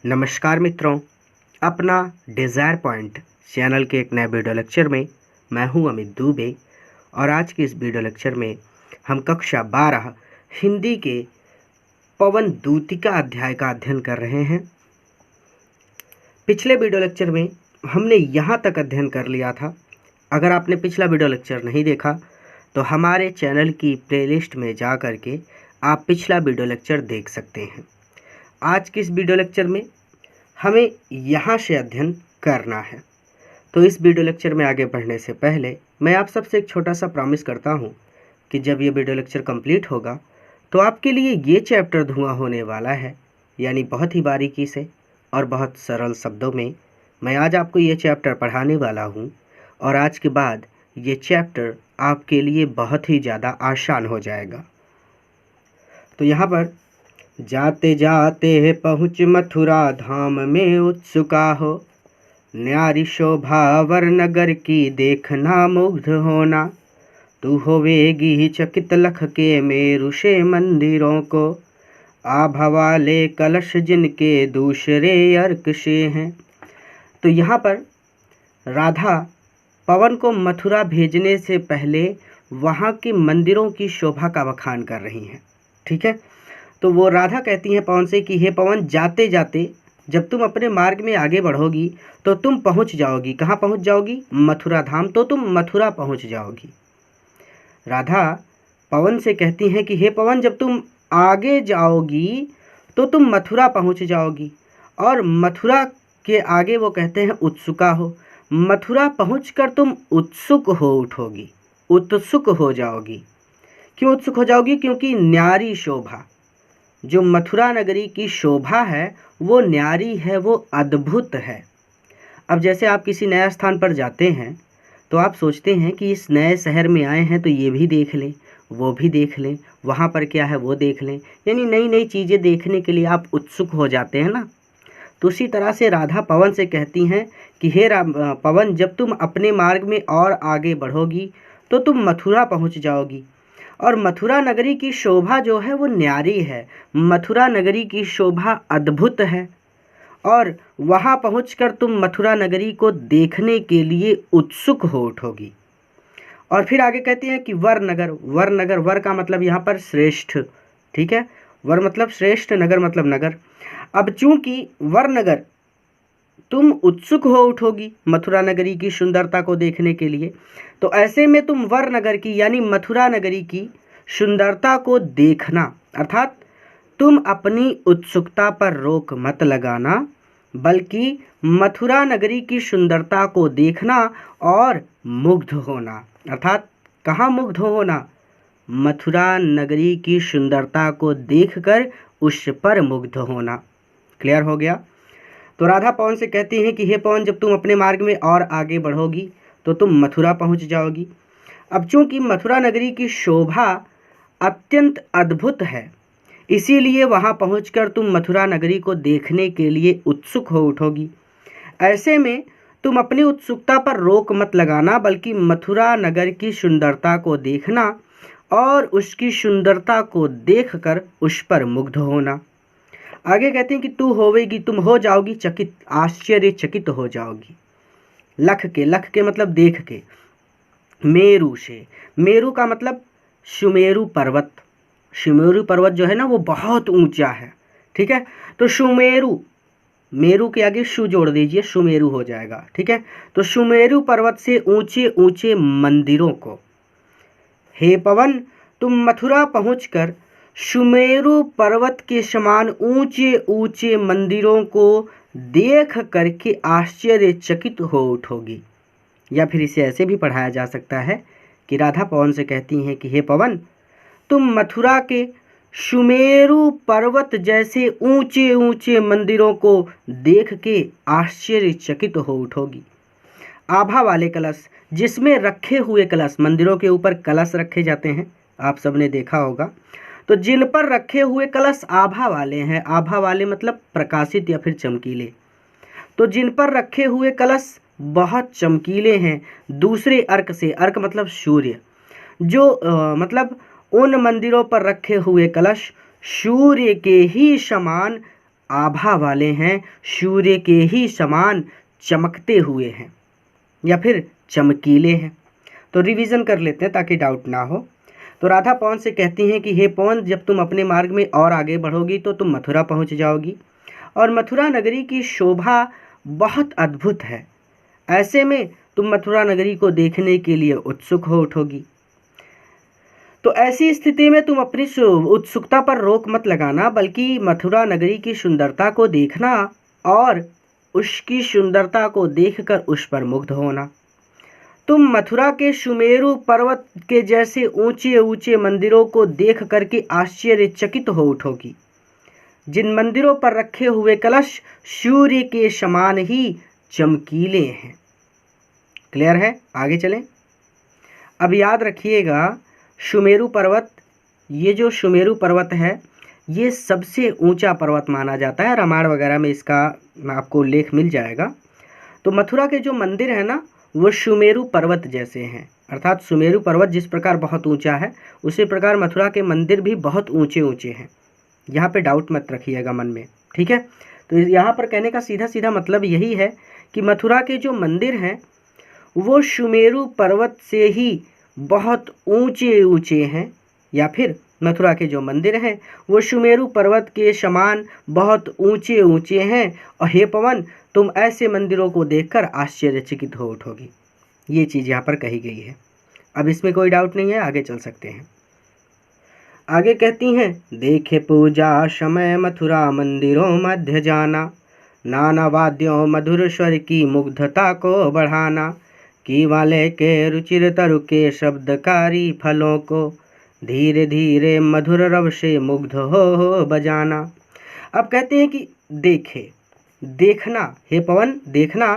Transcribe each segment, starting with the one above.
नमस्कार मित्रों, अपना डिज़ायर पॉइंट चैनल के एक नए वीडियो लेक्चर में मैं हूं अमित दुबे। और आज के इस वीडियो लेक्चर में हम कक्षा 12 हिंदी के पवन दूतिका अध्याय का अध्ययन कर रहे हैं। पिछले वीडियो लेक्चर में हमने यहाँ तक अध्ययन कर लिया था। अगर आपने पिछला वीडियो लेक्चर नहीं देखा तो हमारे चैनल की प्लेलिस्ट में जा कर के आप पिछला वीडियो लेक्चर देख सकते हैं। आज के इस वीडियो लेक्चर में हमें यहाँ से अध्ययन करना है। तो इस वीडियो लेक्चर में आगे बढ़ने से पहले मैं आप सबसे एक छोटा सा प्रॉमिस करता हूँ कि जब ये वीडियो लेक्चर कंप्लीट होगा तो आपके लिए ये चैप्टर धुआं होने वाला है, यानी बहुत ही बारीकी से और बहुत सरल शब्दों में मैं आज आपको ये चैप्टर पढ़ाने वाला हूँ। और आज के बाद ये चैप्टर आपके लिए बहुत ही ज़्यादा आसान हो जाएगा। तो यहाँ पर जाते जाते पहुँच मथुरा धाम में उत्सुका हो, न्यारी शोभा वर नगर की देखना मुग्ध होना। तू होवेगी चकित लख के मेरु से मंदिरों को, आभा वाले कलश जिनके दूसरे अर्क से हैं। तो यहाँ पर राधा पवन को मथुरा भेजने से पहले वहाँ के मंदिरों की शोभा का बखान कर रही हैं। ठीक है, तो वो राधा कहती हैं पवन से कि हे पवन, जाते जाते जब तुम अपने मार्ग में आगे बढ़ोगी तो तुम पहुंच जाओगी। कहाँ पहुंच जाओगी? मथुरा धाम। तो तुम मथुरा पहुंच जाओगी। राधा पवन से कहती हैं कि हे पवन, जब तुम आगे जाओगी तो तुम मथुरा पहुंच जाओगी। और मथुरा के आगे वो कहते हैं उत्सुका हो। मथुरा पहुंचकर तुम उत्सुक हो उठोगी, उत्सुक हो जाओगी। क्यों उत्सुक हो जाओगी? क्योंकि न्यारी शोभा, जो मथुरा नगरी की शोभा है वो न्यारी है, वो अद्भुत है। अब जैसे आप किसी नए स्थान पर जाते हैं तो आप सोचते हैं कि इस नए शहर में आए हैं तो ये भी देख लें, वो भी देख लें, वहाँ पर क्या है वो देख लें, यानी नई नई चीज़ें देखने के लिए आप उत्सुक हो जाते हैं ना। तो उसी तरह से राधा पवन से कहती हैं कि हे पवन, जब तुम अपने मार्ग में और आगे बढ़ोगी तो तुम मथुरा पहुँच जाओगी। और मथुरा नगरी की शोभा जो है वो न्यारी है, मथुरा नगरी की शोभा अद्भुत है। और वहाँ पहुंचकर तुम मथुरा नगरी को देखने के लिए उत्सुक हो उठोगी। और फिर आगे कहती हैं कि वर नगर, वर नगर, वर का मतलब यहाँ पर श्रेष्ठ। ठीक है, वर मतलब श्रेष्ठ, नगर मतलब नगर। अब चूंकि वर नगर तुम उत्सुक हो उठोगी मथुरा नगरी की सुंदरता को देखने के लिए, तो ऐसे में तुम वर नगर की यानी मथुरा नगरी की सुंदरता को देखना, अर्थात तुम अपनी उत्सुकता पर रोक मत लगाना, बल्कि मथुरा नगरी की सुंदरता को देखना और मुग्ध होना। अर्थात कहाँ मुग्ध होना? मथुरा नगरी की सुंदरता को देखकर उस पर मुग्ध होना। क्लियर हो गया? तो राधा पवन से कहती हैं कि हे पवन, जब तुम अपने मार्ग में और आगे बढ़ोगी तो तुम मथुरा पहुंच जाओगी। अब चूंकि मथुरा नगरी की शोभा अत्यंत अद्भुत है, इसीलिए वहां पहुंचकर तुम मथुरा नगरी को देखने के लिए उत्सुक हो उठोगी। ऐसे में तुम अपनी उत्सुकता पर रोक मत लगाना, बल्कि मथुरा नगर की सुंदरता को देखना और उसकी सुंदरता को देखकर उस पर मुग्ध होना। आगे कहते हैं कि तू होवेगी, तुम हो जाओगी चकित, आश्चर्यचकित हो जाओगी। लख के, लख के मतलब देख के, मेरु से, मेरु का मतलब सुमेरु पर्वत। सुमेरु पर्वत जो है ना वो बहुत ऊंचा है। ठीक है, तो सुमेरु, मेरु के आगे सु जोड़ दीजिए, सुमेरु हो जाएगा। ठीक है, तो सुमेरु पर्वत से ऊंचे ऊंचे मंदिरों को, हे पवन, तुम मथुरा पहुंचकर सुमेरु पर्वत के समान ऊंचे ऊंचे मंदिरों को देख करके आश्चर्यचकित हो उठोगी। या फिर इसे ऐसे भी पढ़ाया जा सकता है कि राधा पवन से कहती हैं कि हे पवन, तुम मथुरा के सुमेरु पर्वत जैसे ऊंचे ऊंचे मंदिरों को देख के आश्चर्यचकित हो उठोगी। आभा वाले कलश, जिसमें रखे हुए कलश, मंदिरों के ऊपर कलश रखे जाते हैं, आप सबने देखा होगा। तो जिन पर रखे हुए कलश आभा वाले हैं, आभा वाले मतलब प्रकाशित या फिर चमकीले, तो जिन पर रखे हुए कलश बहुत चमकीले हैं दूसरे अर्क से, अर्क मतलब सूर्य, जो मतलब उन मंदिरों पर रखे हुए कलश सूर्य के ही समान आभा वाले हैं, सूर्य के ही समान चमकते हुए हैं या फिर चमकीले हैं। तो रिवीजन कर लेते हैं ताकि डाउट ना हो। तो राधा पवन से कहती हैं कि हे पवन, जब तुम अपने मार्ग में और आगे बढ़ोगी तो तुम मथुरा पहुंच जाओगी और मथुरा नगरी की शोभा बहुत अद्भुत है। ऐसे में तुम मथुरा नगरी को देखने के लिए उत्सुक हो उठोगी। तो ऐसी स्थिति में तुम अपनी उत्सुकता पर रोक मत लगाना, बल्कि मथुरा नगरी की सुंदरता को देखना और उसकी सुंदरता को देखकर उस पर मुग्ध होना। तुम मथुरा के सुमेरु पर्वत के जैसे ऊंचे ऊंचे मंदिरों को देख करके आश्चर्यचकित हो उठोगी, जिन मंदिरों पर रखे हुए कलश सूर्य के समान ही चमकीले हैं। क्लियर है? आगे चलें। अब याद रखिएगा, सुमेरु पर्वत, ये जो सुमेरु पर्वत है ये सबसे ऊंचा पर्वत माना जाता है। रामायण वगैरह में इसका आपको उल्लेख मिल जाएगा। तो मथुरा के जो मंदिर है ना, वो सुमेरु पर्वत जैसे हैं, अर्थात सुमेरु पर्वत जिस प्रकार बहुत ऊंचा है उसी प्रकार मथुरा के मंदिर भी बहुत ऊंचे ऊंचे हैं। यहाँ पे डाउट मत रखिएगा मन में, ठीक है। तो यहाँ पर कहने का सीधा सीधा मतलब यही है कि मथुरा के जो मंदिर हैं वो सुमेरु पर्वत से ही बहुत ऊंचे ऊंचे हैं, या फिर मथुरा के जो मंदिर हैं वो सुमेरु पर्वत के समान बहुत ऊंचे ऊंचे हैं। और हे पवन, तुम ऐसे मंदिरों को देखकर आश्चर्यचकित हो उठोगी। ये चीज़ यहाँ पर कही गई है। अब इसमें कोई डाउट नहीं है, आगे चल सकते हैं। आगे कहती हैं, देखे पूजा समय मथुरा मंदिरों मध्य जाना, नाना वाद्यों मधुर स्वर की मुग्धता को बढ़ाना, की वाले के रुचिर तरु के शब्दकारी फलों को धीरे धीरे मधुर रव से मुग्ध हो बजाना। अब कहते हैं कि देखे, देखना, हे पवन देखना,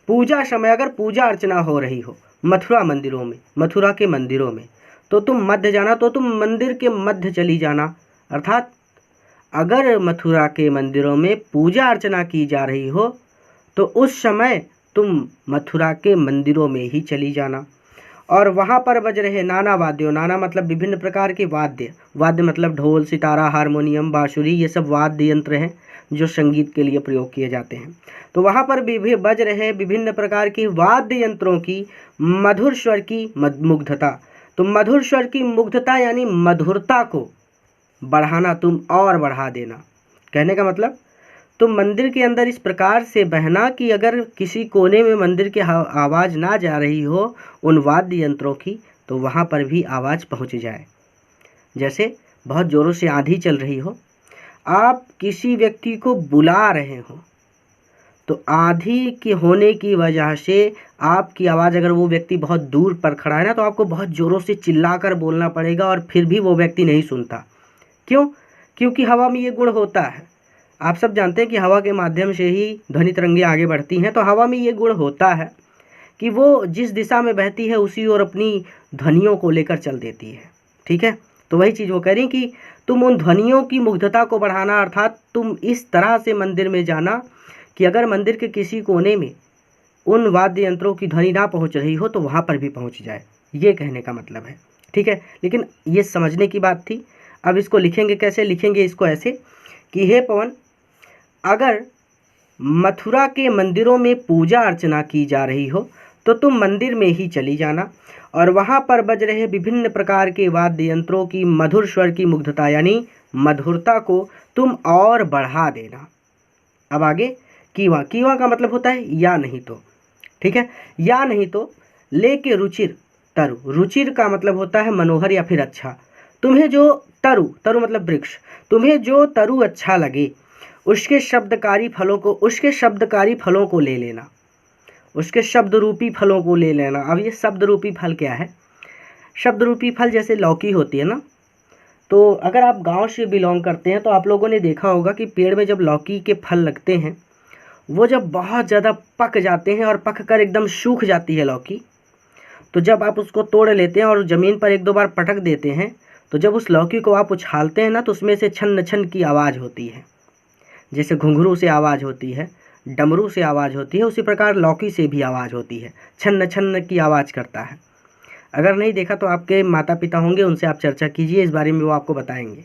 पूजा समय अगर पूजा अर्चना हो रही हो मथुरा मंदिरों में, मथुरा के मंदिरों में, तो तुम मध्य जाना, तो तुम मंदिर के मध्य चली जाना। अर्थात अगर मथुरा के मंदिरों में पूजा अर्चना की जा रही हो तो उस समय तुम मथुरा के मंदिरों में ही चली जाना और वहाँ पर बज रहे नाना वाद्यों, नाना मतलब विभिन्न प्रकार के वाद्य, वाद्य मतलब ढोल, सितारा, हारमोनियम, बांसुरी, ये सब वाद्य यंत्र हैं जो संगीत के लिए प्रयोग किए जाते हैं। तो वहाँ पर भी बज रहे विभिन्न प्रकार के वाद्य यंत्रों की मधुर स्वर की मुग्धता। तो मधुर स्वर की मुग्धता यानी मधुरता को बढ़ाना, तुम और बढ़ा देना। कहने का मतलब तुम मंदिर के अंदर इस प्रकार से बहना कि अगर किसी कोने में मंदिर की आवाज़ ना जा रही हो उन वाद्य यंत्रों की, तो वहाँ पर भी आवाज़ पहुँच जाए। जैसे बहुत ज़ोरों से आंधी चल रही हो, आप किसी व्यक्ति को बुला रहे हो, तो आंधी के होने की वजह से आपकी आवाज़, अगर वो व्यक्ति बहुत दूर पर खड़ा है ना, तो आपको बहुत ज़ोरों से चिल्लाकर बोलना पड़ेगा और फिर भी वो व्यक्ति नहीं सुनता। क्यों? क्योंकि हवा में ये गुण होता है। आप सब जानते हैं कि हवा के माध्यम से ही ध्वनि तरंगें आगे बढ़ती हैं। तो हवा में ये गुण होता है कि वो जिस दिशा में बहती है उसी ओर अपनी ध्वनियों को लेकर चल देती है, ठीक है। तो वही चीज़ वो कह रही कि तुम उन ध्वनियों की मुग्धता को बढ़ाना, अर्थात तुम इस तरह से मंदिर में जाना कि अगर मंदिर के किसी कोने में उन वाद्य यंत्रों की ध्वनि ना पहुंच रही हो तो वहाँ पर भी पहुंच जाए, ये कहने का मतलब है, ठीक है। लेकिन ये समझने की बात थी। अब इसको लिखेंगे कैसे? लिखेंगे इसको ऐसे कि हे पवन, अगर मथुरा के मंदिरों में पूजा अर्चना की जा रही हो तो तुम मंदिर में ही चली जाना और वहाँ पर बज रहे विभिन्न प्रकार के वाद्य यंत्रों की मधुर स्वर की मुग्धता यानी मधुरता को तुम और बढ़ा देना। अब आगे कीवा, कीवा का मतलब होता है या नहीं तो, ठीक है। या नहीं तो लेके रुचिर तरु, रुचिर का मतलब होता है मनोहर या फिर अच्छा। तुम्हें जो तरु, तरु मतलब वृक्ष, तुम्हें जो तरु अच्छा लगे उसके शब्दकारी फलों को ले लेना, उसके शब्द रूपी फलों को ले लेना। अब ये शब्द रूपी फल क्या है? शब्द रूपी फल जैसे लौकी होती है ना, तो अगर आप गांव से बिलोंग करते हैं तो आप लोगों ने देखा होगा कि पेड़ में जब लौकी के फल लगते हैं, वो जब बहुत ज़्यादा पक जाते हैं और पक कर एकदम सूख जाती है लौकी, तो जब आप उसको तोड़ लेते हैं और ज़मीन पर एक दो बार पटक देते हैं, तो जब उस लौकी को आप उछालते हैं ना, तो उसमें से छन छन की आवाज़ होती है। जैसे घुंघरू से आवाज़ होती है, डमरू से आवाज़ होती है, उसी प्रकार लौकी से भी आवाज़ होती है, छन्न छन्न की आवाज़ करता है। अगर नहीं देखा तो आपके माता पिता होंगे, उनसे आप चर्चा कीजिए इस बारे में, वो आपको बताएंगे।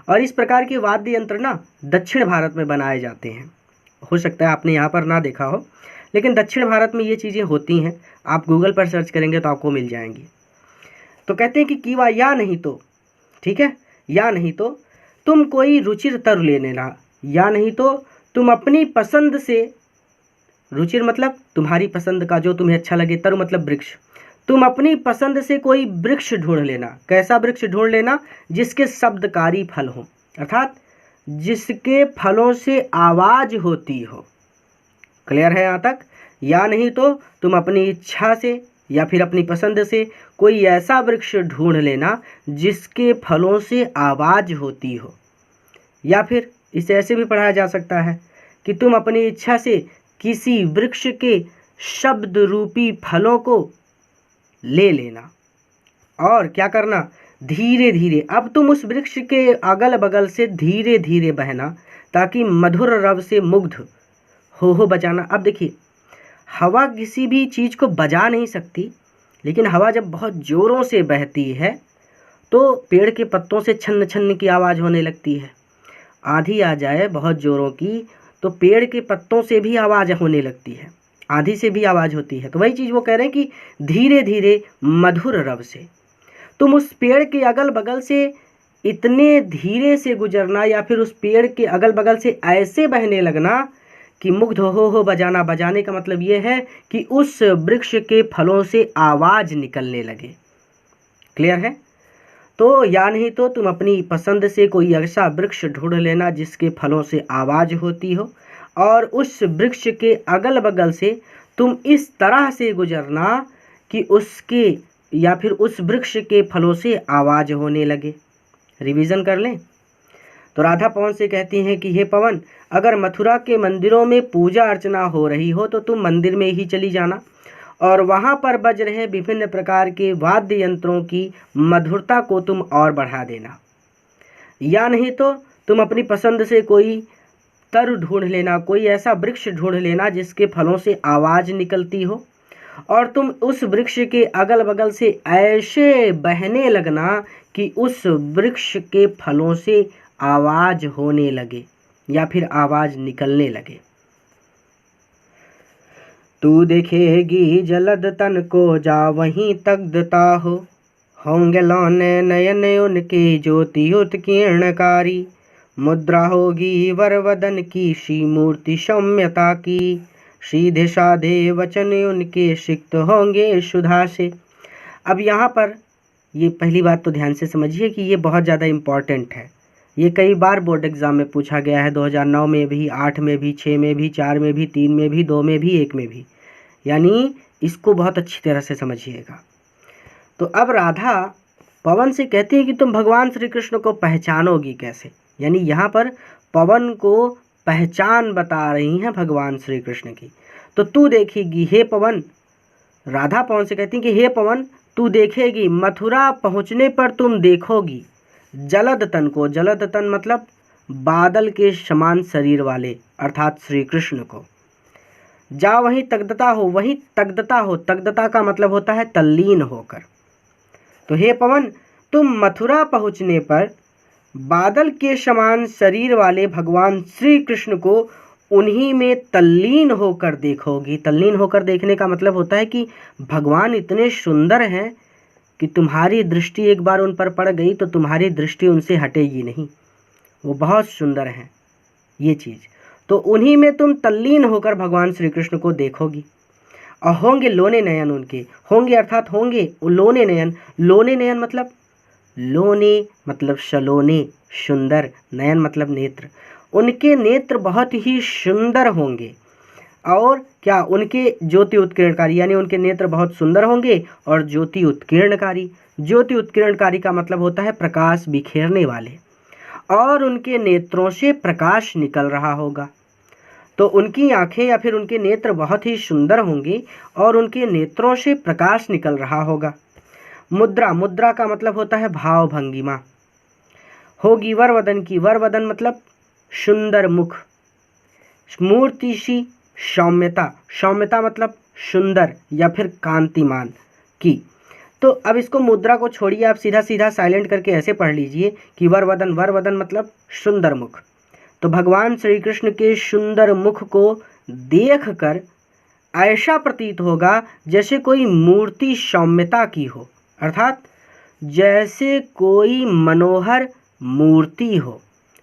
और इस प्रकार के वाद्य यंत्र ना दक्षिण भारत में बनाए जाते हैं। हो सकता है आपने यहाँ पर ना देखा हो, लेकिन दक्षिण भारत में ये चीज़ें होती हैं। आप गूगल पर सर्च करेंगे तो आपको मिल जाएंगी। तो कहते हैं कि कीवा या नहीं तो, ठीक है, या नहीं तो तुम कोई रुचिर तरु ले लेना, या नहीं तो तुम अपनी पसंद से, रुचिर मतलब तुम्हारी पसंद का, जो तुम्हें अच्छा लगे, तरु मतलब वृक्ष, तुम अपनी पसंद से कोई वृक्ष ढूंढ लेना। कैसा वृक्ष ढूंढ लेना? जिसके शब्दकारी फल हो, अर्थात जिसके फलों से आवाज होती हो। क्लियर है यहाँ तक? या नहीं तो तुम अपनी इच्छा से या फिर अपनी पसंद से कोई ऐसा वृक्ष ढूंढ लेना जिसके फलों से आवाज होती हो। या फिर इसे ऐसे भी पढ़ा जा सकता है कि तुम अपनी इच्छा से किसी वृक्ष के शब्द रूपी फलों को ले लेना। और क्या करना? धीरे धीरे, अब तुम उस वृक्ष के अगल बगल से धीरे धीरे बहना, ताकि मधुर रव से मुग्ध हो बजाना। अब देखिए, हवा किसी भी चीज़ को बजा नहीं सकती, लेकिन हवा जब बहुत ज़ोरों से बहती है तो पेड़ के पत्तों से छन्न छन्न की आवाज़ होने लगती है। आंधी आ जाए बहुत ज़ोरों की तो पेड़ के पत्तों से भी आवाज़ होने लगती है, आंधी से भी आवाज़ होती है। तो वही चीज़ वो कह रहे हैं कि धीरे धीरे मधुर रव से तुम उस पेड़ के अगल बगल से इतने धीरे से गुजरना, या फिर उस पेड़ के अगल बगल से ऐसे बहने लगना कि मुग्ध हो बजाना। बजाने का मतलब ये है कि उस वृक्ष के फलों से आवाज़ निकलने लगे। क्लियर है? तो या नहीं तो तुम अपनी पसंद से कोई ऐसा वृक्ष ढूंढ लेना जिसके फलों से आवाज़ होती हो, और उस वृक्ष के अगल बगल से तुम इस तरह से गुजरना कि उसके या फिर उस वृक्ष के फलों से आवाज़ होने लगे। रिवीजन कर लें तो राधा पवन से कहती हैं कि हे पवन, अगर मथुरा के मंदिरों में पूजा अर्चना हो रही हो तो तुम मंदिर में ही चली जाना, और वहाँ पर बज रहे विभिन्न प्रकार के वाद्य यंत्रों की मधुरता को तुम और बढ़ा देना। या नहीं तो तुम अपनी पसंद से कोई तरु ढूंढ लेना, कोई ऐसा वृक्ष ढूंढ लेना जिसके फलों से आवाज़ निकलती हो, और तुम उस वृक्ष के अगल बगल से ऐसे बहने लगना कि उस वृक्ष के फलों से आवाज़ होने लगे या फिर आवाज़ निकलने लगे। तू देखेगी जलद तन को जा वहीं तग्धता हो, होंगे लौने नयन उनके ज्योति उत्कीर्णकारी, मुद्रा होगी वरवदन की श्री मूर्ति सौम्यता की, सीधे साधे वचन उनके सिक्त होंगे सुधा से। अब यहाँ पर ये पहली बात तो ध्यान से समझिए कि ये बहुत ज़्यादा इम्पॉर्टेंट है। ये कई बार बोर्ड एग्ज़ाम में पूछा गया है, 2009 में भी, 8 में भी, 6 में भी, 4 में भी, 3 में भी, 2 में भी, 1 में भी। यानी इसको बहुत अच्छी तरह से समझिएगा। तो अब राधा पवन से कहती है कि तुम भगवान श्री कृष्ण को पहचानोगी कैसे। यानी यहाँ पर पवन को पहचान बता रही हैं भगवान श्री कृष्ण की। तो तू देखेगी, हे पवन, राधा पवन से कहती है कि हे पवन, तू देखेगी, मथुरा पहुँचने पर तुम देखोगी जलद तन को। जलद तन मतलब बादल के समान शरीर वाले, अर्थात श्री कृष्ण को। जा वहीं तग्धता हो, वहीं तग्धता हो, तग्धता का मतलब होता है तल्लीन होकर। तो हे पवन, तुम मथुरा पहुँचने पर बादल के समान शरीर वाले भगवान श्री कृष्ण को उन्हीं में तल्लीन होकर देखोगी। तल्लीन होकर देखने का मतलब होता है कि भगवान इतने सुंदर हैं कि तुम्हारी दृष्टि एक बार उन पर पड़ गई तो तुम्हारी दृष्टि उनसे हटेगी नहीं। वो बहुत सुंदर हैं, ये चीज़। तो उन्हीं में तुम तल्लीन होकर भगवान श्री कृष्ण को देखोगी। और होंगे लोने नयन उनके, होंगे अर्थात होंगे लोने नयन। लोने नयन मतलब, लोने मतलब सलोने, सुंदर, नयन मतलब नेत्र। उनके नेत्र बहुत ही सुंदर होंगे, और क्या, उनके ज्योति उत्कीर्णकारी, यानी उनके नेत्र बहुत सुंदर होंगे और ज्योति उत्कीर्णकारी। ज्योति उत्कीर्णकारी का मतलब होता है प्रकाश बिखेरने वाले, और उनके नेत्रों से प्रकाश निकल रहा होगा। तो उनकी आंखें या फिर उनके नेत्र बहुत ही सुंदर होंगे और उनके नेत्रों से प्रकाश निकल रहा होगा। मुद्रा, मुद्रा का मतलब होता है भाव भंगिमा। होगी वरवदन की, वरवदन मतलब सुंदर मुख। मूर्ति सी सौम्यता, सौम्यता मतलब सुंदर या फिर कांतिमान की। तो अब इसको मुद्रा को छोड़िए, आप सीधा सीधा साइलेंट करके ऐसे पढ़ लीजिए कि वरवदन, वरवदन मतलब सुंदर मुख। तो भगवान श्री कृष्ण के सुंदर मुख को देखकर ऐसा प्रतीत होगा जैसे कोई मूर्ति सौम्यता की हो, अर्थात जैसे कोई मनोहर मूर्ति हो।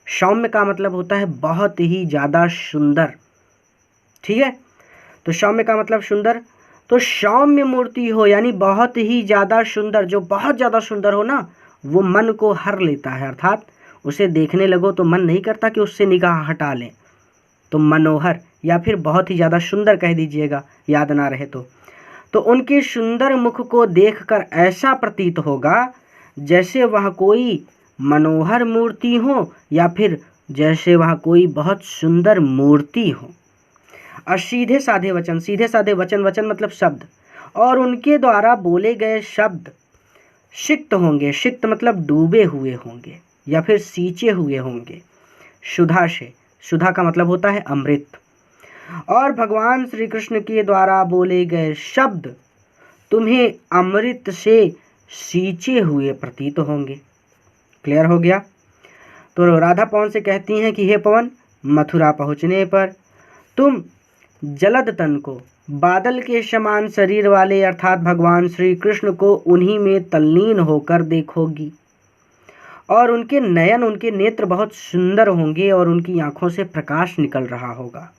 सौम्य का मतलब होता है बहुत ही ज़्यादा सुंदर, ठीक है। तो सौम्य का मतलब सुंदर, तो सौम्य मूर्ति हो यानी बहुत ही ज़्यादा सुंदर। जो बहुत ज़्यादा सुंदर हो ना, वो मन को हर लेता है, अर्थात उसे देखने लगो तो मन नहीं करता कि उससे निगाह हटा लें। तो मनोहर या फिर बहुत ही ज़्यादा सुंदर कह दीजिएगा, याद ना रहे तो उनके सुंदर मुख को देखकर ऐसा प्रतीत होगा जैसे वह कोई मनोहर मूर्ति हो या फिर जैसे वह कोई बहुत सुंदर मूर्ति हो। और सीधे साधे वचन, सीधे साधे वचन, वचन मतलब शब्द, और उनके द्वारा बोले गए शब्द सिक्त होंगे। सिक्त मतलब डूबे हुए होंगे या फिर सींचे हुए होंगे सुधा से। सुधा का मतलब होता है अमृत। और भगवान श्री कृष्ण के द्वारा बोले गए शब्द तुम्हें अमृत से सींचे हुए प्रतीत होंगे। क्लियर हो गया। तो राधा पवन से कहती हैं कि हे पवन, मथुरा पहुँचने पर तुम जलद तन को बादल के समान शरीर वाले अर्थात भगवान श्री कृष्ण को उन्हीं में तल्लीन होकर देखोगी। और उनके नयन, उनके नेत्र बहुत सुंदर होंगे और उनकी आंखों से प्रकाश निकल रहा होगा।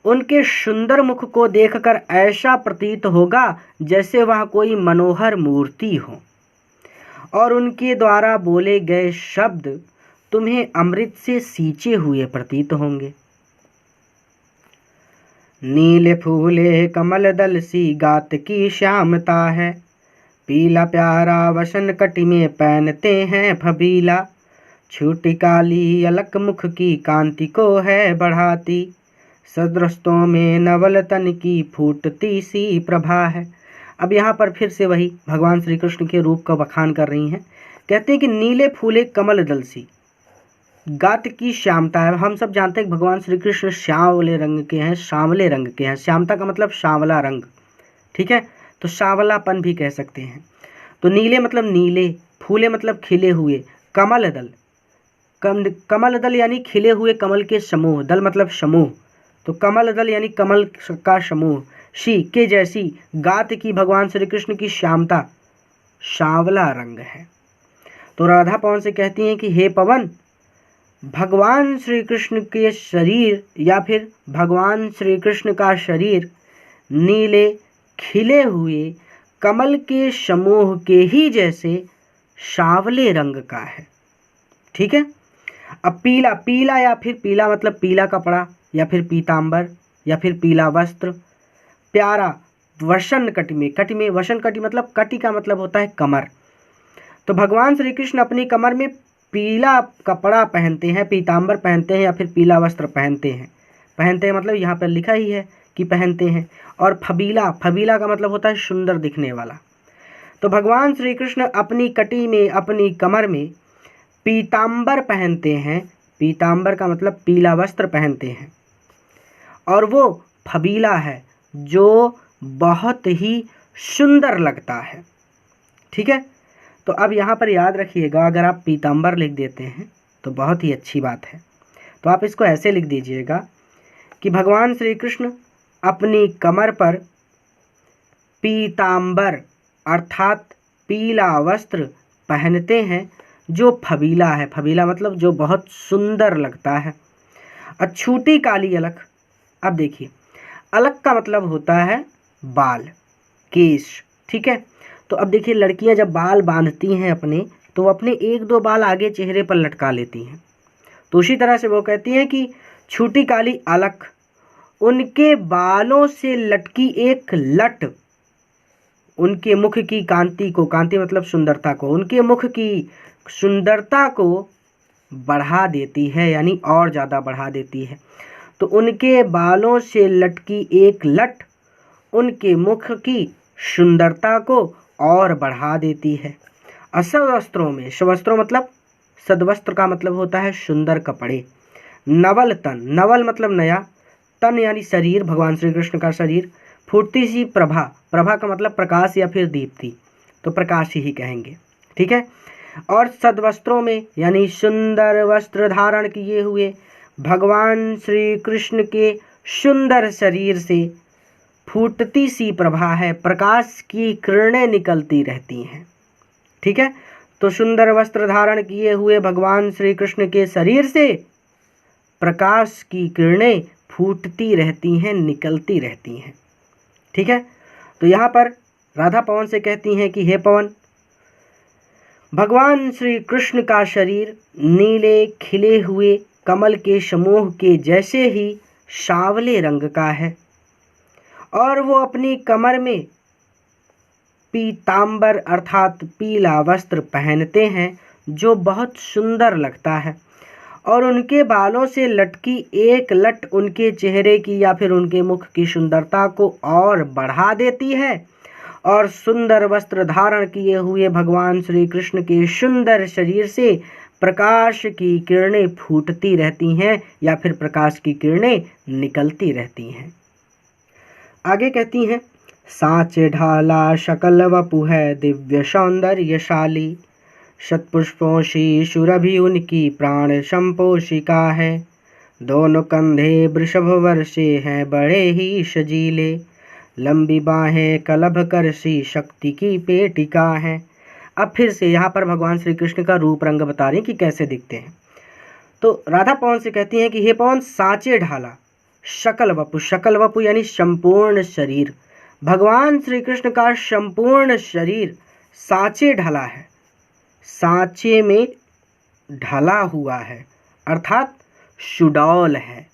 उनके सुंदर मुख को देखकर ऐसा प्रतीत होगा जैसे वह कोई मनोहर मूर्ति हो। और उनके द्वारा बोले गए शब्द तुम्हें अमृत से सींचे हुए प्रतीत होंगे। नीले फूले कमल दल सी गात की श्यामता है, पीला प्यारा वसन कटी में पहनते हैं फबीला, छोटी काली अलक मुख की कांति को है बढ़ाती, सदृष्टों में नवल तन की फूटती सी प्रभा है। अब यहाँ पर फिर से वही भगवान श्री कृष्ण के रूप का बखान कर रही हैं। कहते हैं कि नीले फूले कमल दल सी गात की श्यामता है। हम सब जानते हैं कि भगवान श्री कृष्ण श्यामले रंग के हैं, सांवले रंग के हैं। श्यामता का मतलब सांवला रंग, ठीक है। तो सांवलापन भी कह सकते हैं। तो नीले मतलब नीले, फूले मतलब खिले हुए, कमल दल, कमल दल यानी खिले हुए कमल के समूह, दल मतलब समूह। तो कमल दल यानी कमल का समूह, शी के जैसी, गात की भगवान श्री कृष्ण की श्यामता, सांवला रंग है। तो राधा पवन से कहती हैं कि हे पवन, भगवान श्री कृष्ण के शरीर या फिर भगवान श्री कृष्ण का शरीर नीले खिले हुए कमल के समूह के ही जैसे सांवले रंग का है, ठीक है। अब पीला, पीला या फिर पीला मतलब पीला कपड़ा या फिर पीतांबर या फिर पीला वस्त्र। प्यारा, वसन कटि में, कटि में वसन कटि मतलब कटि का मतलब होता है कमर। तो भगवान श्री कृष्ण अपनी कमर में पीला कपड़ा पहनते हैं, पीतांबर पहनते हैं या फिर पीला वस्त्र पहनते हैं। पहनते हैं मतलब यहाँ पर लिखा ही है कि पहनते हैं। और फबीला, फबीला का मतलब होता है सुंदर दिखने वाला। तो भगवान श्री कृष्ण अपनी कटी में, अपनी कमर में पीतांबर पहनते हैं। पीतांबर का मतलब पीला वस्त्र पहनते हैं और वो फबीला है जो बहुत ही सुंदर लगता है, ठीक है। तो अब यहाँ पर याद रखिएगा, अगर आप पीतांबर लिख देते हैं तो बहुत ही अच्छी बात है। तो आप इसको ऐसे लिख दीजिएगा कि भगवान श्री कृष्ण अपनी कमर पर पीतांबर अर्थात पीला वस्त्र पहनते हैं जो फबीला है। फबीला मतलब जो बहुत सुंदर लगता है। छोटी काली अलक, अब देखिए अलक का मतलब होता है बाल, केश, ठीक है। तो अब देखिए लड़कियां जब बाल बांधती हैं अपने, तो वो अपने एक दो बाल आगे चेहरे पर लटका लेती हैं। तो उसी तरह से वो कहती हैं कि छोटी काली अलक, उनके बालों से लटकी एक लट उनके मुख की कांति को, कांति मतलब सुंदरता को, उनके मुख की सुंदरता को बढ़ा देती है, यानी और ज़्यादा बढ़ा देती है। तो उनके बालों से लटकी एक लट उनके मुख की सुंदरता को और बढ़ा देती है। सवस्त्रों में, सवस्त्रों मतलब सदवस्त्र का मतलब होता है सुंदर कपड़े। नवल तन, नवल मतलब नया, तन यानी शरीर, भगवान श्री कृष्ण का शरीर। फूटती सी प्रभा, प्रभा का मतलब प्रकाश या फिर दीप्ति। तो प्रकाश ही कहेंगे। ठीक है। और सद्वस्त्रों में यानी सुंदर वस्त्र धारण किए हुए भगवान श्री कृष्ण के सुंदर शरीर से फूटती सी प्रभा है, प्रकाश की किरणें निकलती रहती हैं। ठीक है। तो सुंदर वस्त्र धारण किए हुए भगवान श्री कृष्ण के शरीर से प्रकाश की किरणें फूटती रहती हैं, निकलती रहती हैं। ठीक है। तो यहाँ पर राधा पवन से कहती हैं कि हे पवन, भगवान श्री कृष्ण का शरीर नीले खिले हुए कमल के समूह के जैसे ही सांवले रंग का है और वो अपनी कमर में पीतांबर अर्थात पीला वस्त्र पहनते हैं जो बहुत सुंदर लगता है और उनके बालों से लटकी एक लट उनके चेहरे की या फिर उनके मुख की सुंदरता को और बढ़ा देती है। और सुंदर वस्त्र धारण किए हुए भगवान श्री कृष्ण के सुंदर शरीर से प्रकाश की किरणें फूटती रहती हैं या फिर प्रकाश की किरणें निकलती रहती हैं। आगे कहती हैं, साचे ढाला शकल वपु है दिव्य सौंदर्यशाली, शतपुष्पों सी सुरभि उनकी प्राण संपोषिका है, दोनों कंधे वृषभ वर्षे हैं बड़े ही सजीले, लंबी बाहें कलभ कर सी शक्ति की पेटिका है। अब फिर से यहाँ पर भगवान श्री कृष्ण का रूप रंग बता रही हैं कि कैसे दिखते हैं। तो राधा पवन से कहती हैं कि हे पवन, साचे ढाला शकल वपु, शकल वपु यानी संपूर्ण शरीर, भगवान श्री कृष्ण का संपूर्ण शरीर साचे ढला है, साचे में ढला हुआ है अर्थात सुडौल है।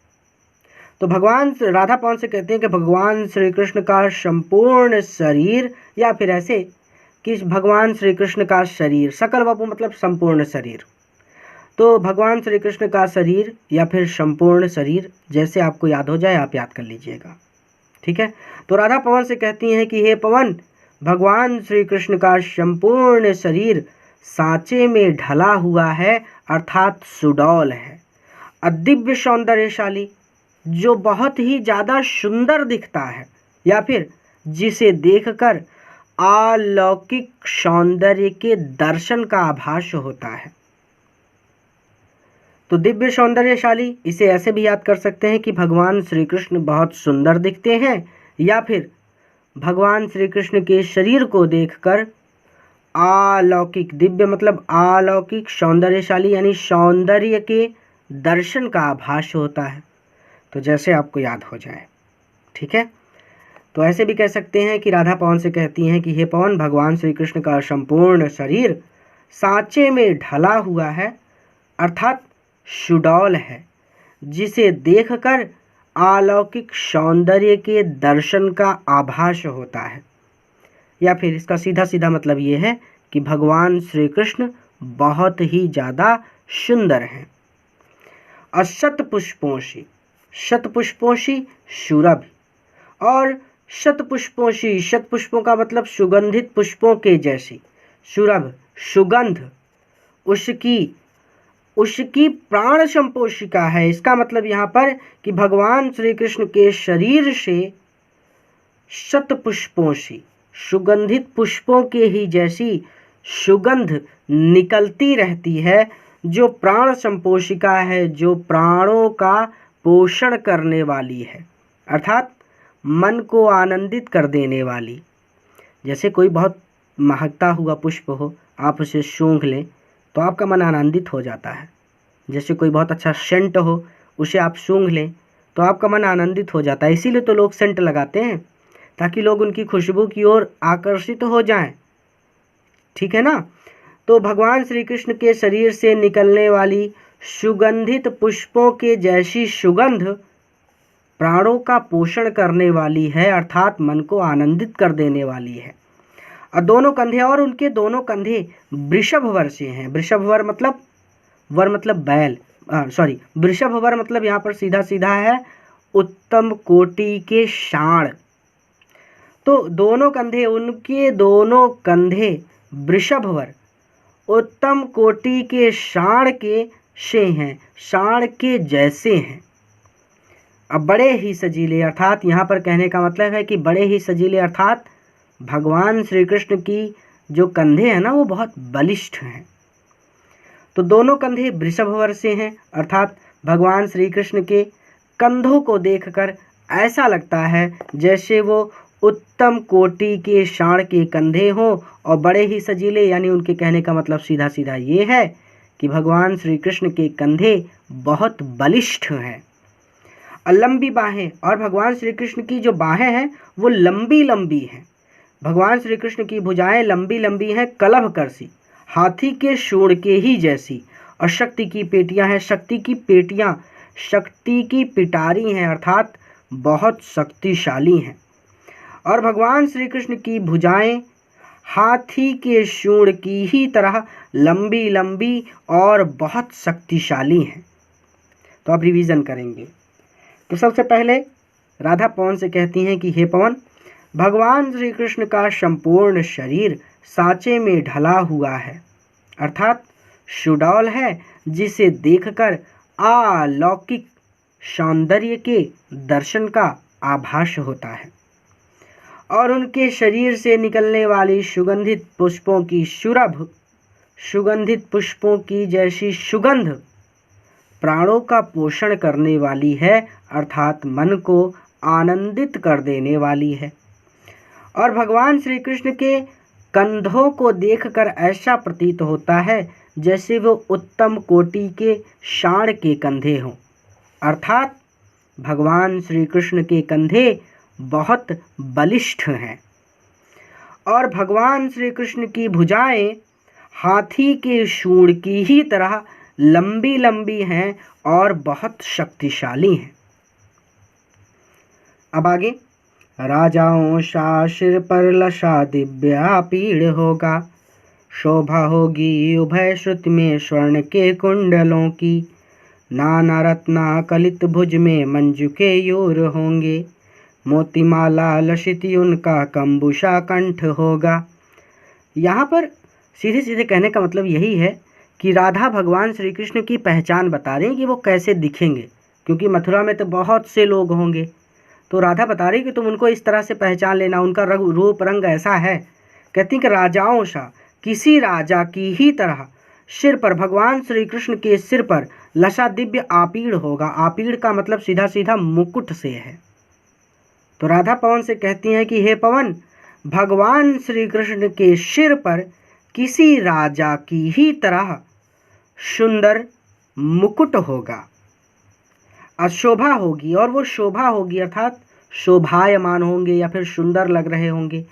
तो भगवान राधा पवन से कहते हैं कि भगवान श्री कृष्ण का संपूर्ण शरीर या फिर ऐसे कि भगवान श्री कृष्ण का शरीर, सकल वपु मतलब संपूर्ण शरीर, तो भगवान श्री कृष्ण का शरीर या फिर संपूर्ण शरीर जैसे आपको याद हो जाए आप याद कर लीजिएगा। ठीक है। तो राधा पवन से कहती हैं कि हे पवन, भगवान श्री कृष्ण का संपूर्ण शरीर साँचे में ढला हुआ है अर्थात सुडौल है, अदिव्य सौंदर्यशाली जो बहुत ही ज़्यादा सुंदर दिखता है या फिर जिसे देखकर अलौकिक सौंदर्य के दर्शन का आभास होता है। तो दिव्य सौंदर्यशाली इसे ऐसे भी याद कर सकते हैं कि भगवान श्री कृष्ण बहुत सुंदर दिखते हैं या फिर भगवान श्री कृष्ण के शरीर को देखकर अलौकिक, दिव्य मतलब अलौकिक, सौंदर्यशाली यानी सौंदर्य के दर्शन का आभास होता है। तो जैसे आपको याद हो जाए। ठीक है। तो ऐसे भी कह सकते हैं कि राधा पवन से कहती हैं कि हे पवन, भगवान श्री कृष्ण का संपूर्ण शरीर साँचे में ढला हुआ है अर्थात सुडौल है, जिसे देखकर अलौकिक सौंदर्य के दर्शन का आभास होता है। या फिर इसका सीधा सीधा मतलब ये है कि भगवान श्री कृष्ण बहुत ही ज़्यादा सुंदर हैं। शतपुष्पोषी, शतपुष्पोषी सुरभि और शतपुष्पोषी, शतपुष्पों का मतलब सुगंधित पुष्पों के जैसी, सुरभ सुगंध उसकी प्राण संपोषिका है। इसका मतलब यहाँ पर कि भगवान श्री कृष्ण के शरीर से शतपुष्पोषी सुगंधित पुष्पों के ही जैसी सुगंध निकलती रहती है जो प्राण संपोषिका है, जो प्राणों का पोषण करने वाली है अर्थात मन को आनंदित कर देने वाली। जैसे कोई बहुत महकता हुआ पुष्प हो, आप उसे सूंघ लें तो आपका मन आनंदित हो जाता है। जैसे कोई बहुत अच्छा सेंट हो, उसे आप सूंघ लें तो आपका मन आनंदित हो जाता है। इसीलिए तो लोग सेंट लगाते हैं ताकि लोग उनकी खुशबू की ओर आकर्षित हो जाएं। ठीक है ना। तो भगवान श्री कृष्ण के शरीर से निकलने वाली सुगंधित पुष्पों के जैसी सुगंध प्राणों का पोषण करने वाली है अर्थात मन को आनंदित कर देने वाली है। और दोनों कंधे, और उनके दोनों कंधे वृषभ वर से हैं। वृषभ वर मतलब बैल, वृषभ वर मतलब यहाँ पर सीधा सीधा है उत्तम कोटि के षाण। तो दोनों कंधे, उनके दोनों कंधे वृषभ वर उत्तम कोटि के षाण के से हैं, षाण के जैसे हैं। अब बड़े ही सजीले अर्थात यहाँ पर कहने का मतलब है कि बड़े ही सजीले अर्थात भगवान श्री कृष्ण की जो कंधे हैं ना वो बहुत बलिष्ठ हैं। तो दोनों कंधे वृषभ वर्ष से हैं, अर्थात भगवान श्री कृष्ण के कंधों को देखकर ऐसा लगता है जैसे वो उत्तम कोटि के सांड के कंधे हों और बड़े ही सजीले, यानी उनके कहने का मतलब सीधा सीधा ये है कि भगवान श्री कृष्ण के कंधे बहुत बलिष्ठ हैं। लंबी बाहें, और भगवान श्री कृष्ण की जो बाहें हैं वो लंबी लंबी हैं। भगवान श्री कृष्ण की भुजाएं लंबी लंबी हैं, कलभ करसी, हाथी के सूंड के ही जैसी। और शक्ति की पेटियां हैं, शक्ति की पेटियां शक्ति की पिटारी हैं, अर्थात बहुत शक्तिशाली हैं। और भगवान श्री कृष्ण की भुजाएं हाथी के सूंड की ही तरह लंबी लंबी और बहुत शक्तिशाली हैं। तो अब रिवीजन करेंगे। तो सबसे पहले राधा पवन से कहती हैं कि हे पवन, भगवान श्री कृष्ण का संपूर्ण शरीर सांचे में ढला हुआ है, अर्थात सुडौल है, जिसे देखकर अलौकिक सौंदर्य के दर्शन का आभास होता है। और उनके शरीर से निकलने वाली सुगंधित पुष्पों की जैसी सुगंध प्राणों का पोषण करने वाली है, अर्थात मन को आनंदित कर देने वाली है। और भगवान श्री कृष्ण के कंधों को देखकर ऐसा प्रतीत होता है जैसे वो उत्तम कोटि के सांड के कंधे हों, अर्थात भगवान श्री कृष्ण के कंधे बहुत बलिष्ठ हैं। और भगवान श्री कृष्ण की भुजाएं हाथी के सूंड की ही तरह लंबी लंबी हैं और बहुत शक्तिशाली हैं। अब आगे, राजाओं सा सिर पर लसा दिव्या पीड़ होगा, शोभा होगी उभय श्रुति में स्वर्ण के कुंडलों की, नाना रत्ना कलित भुज में मंजू के यूर होंगे, मोतीमाला लसित उनका कंबुशा कंठ होगा। यहाँ पर सीधे सीधे कहने का मतलब यही है कि राधा भगवान श्री कृष्ण की पहचान बता रही हैं कि वो कैसे दिखेंगे, क्योंकि मथुरा में तो बहुत से लोग होंगे। तो राधा बता रही कि तुम उनको इस तरह से पहचान लेना, उनका रूप रंग ऐसा है। कहती कि राजाओं सा, किसी राजा की ही तरह सिर पर, भगवान श्री कृष्ण के सिर पर लसा दिव्य आपीड़ होगा। आपीड़ का मतलब सीधा सीधा मुकुट से है। तो राधा पवन से कहती हैं कि हे पवन, भगवान श्री कृष्ण के सिर पर किसी राजा की ही तरह सुंदर मुकुट होगा, शोभा होगी, और वो शोभा होगी अर्थात शोभायमान होंगे या फिर सुंदर लग रहे होंगे।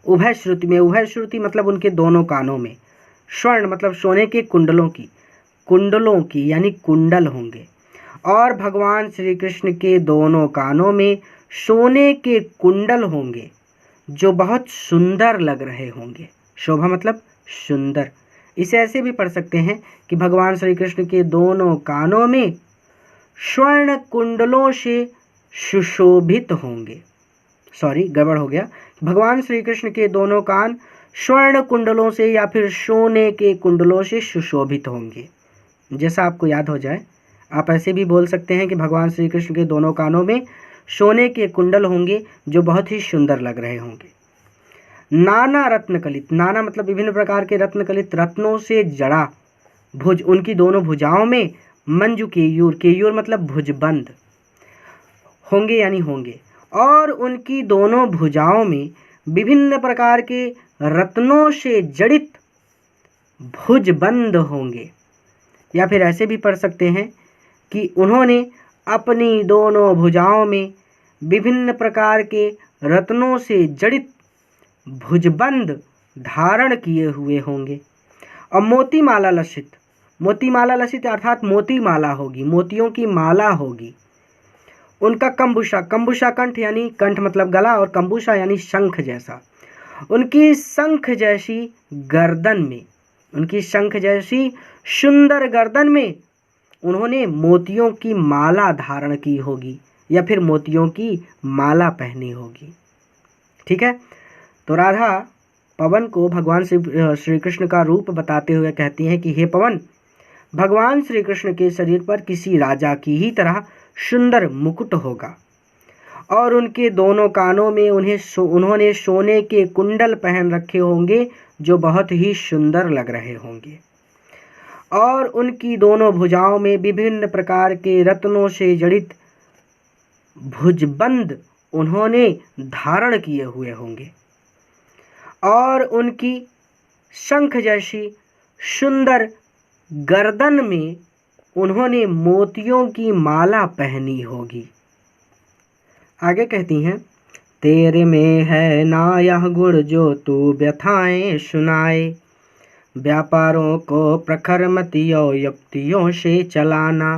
उभय श्रुति में, उभय श्रुति मतलब उनके दोनों कानों में, स्वर्ण मतलब सोने के कुंडलों की यानी कुंडल होंगे। और भगवान श्री कृष्ण के दोनों कानों में सोने के कुंडल होंगे जो बहुत सुंदर लग रहे होंगे। शोभा मतलब सुंदर। इसे ऐसे भी पढ़ सकते हैं कि भगवान श्री कृष्ण के दोनों कानों में स्वर्ण कुंडलों से सुशोभित होंगे। सॉरी, गड़बड़ हो गया। भगवान श्री कृष्ण के दोनों कान स्वर्ण कुंडलों से या फिर सोने के कुंडलों से सुशोभित होंगे। जैसा आपको याद हो जाए, आप ऐसे भी बोल सकते हैं कि भगवान श्री कृष्ण के दोनों कानों में सोने के कुंडल होंगे जो बहुत ही सुंदर लग रहे होंगे। नाना रत्न कलित, नाना मतलब विभिन्न प्रकार के रत्न कलित, रत्नों से जड़ा भुज, उनकी दोनों भुजाओं में मंजू केयूर मतलब भुजबंद होंगे यानी होंगे। और उनकी दोनों भुजाओं में विभिन्न प्रकार के रत्नों से जड़ित भुजबंद होंगे। या फिर ऐसे भी पढ़ सकते हैं कि उन्होंने अपनी दोनों भुजाओं में विभिन्न प्रकार के रत्नों से जड़ित भुजबंद धारण किए हुए होंगे। और मोतीमाला लसित अर्थात मोती माला होगी, मोतियों की माला होगी। उनका कंबुशा कंठ यानी कंठ मतलब गला, और कंबुशा यानी शंख जैसा। उनकी शंख जैसी गर्दन में, उनकी शंख जैसी सुंदर गर्दन में उन्होंने मोतियों की माला धारण की होगी या फिर मोतियों की माला पहनी होगी। ठीक है। तो राधा पवन को भगवान श्री कृष्ण का रूप बताते हुए कहती हैं कि हे पवन, भगवान श्री कृष्ण के शरीर पर किसी राजा की ही तरह सुंदर मुकुट होगा। और उनके दोनों कानों में उन्होंने सोने के कुंडल पहन रखे होंगे जो बहुत ही सुंदर लग रहे होंगे, और उनकी दोनों भुजाओं में विभिन्न प्रकार के रत्नों से जड़ित भुजबंद उन्होंने धारण किए हुए होंगे, और उनकी शंख जैसी सुंदर गर्दन में उन्होंने मोतियों की माला पहनी होगी। आगे कहती हैं, तेरे में है ना यह गुण जो तू व्यथाएं सुनाए, व्यापारों को प्रखर मतियों युक्तियों से चलाना,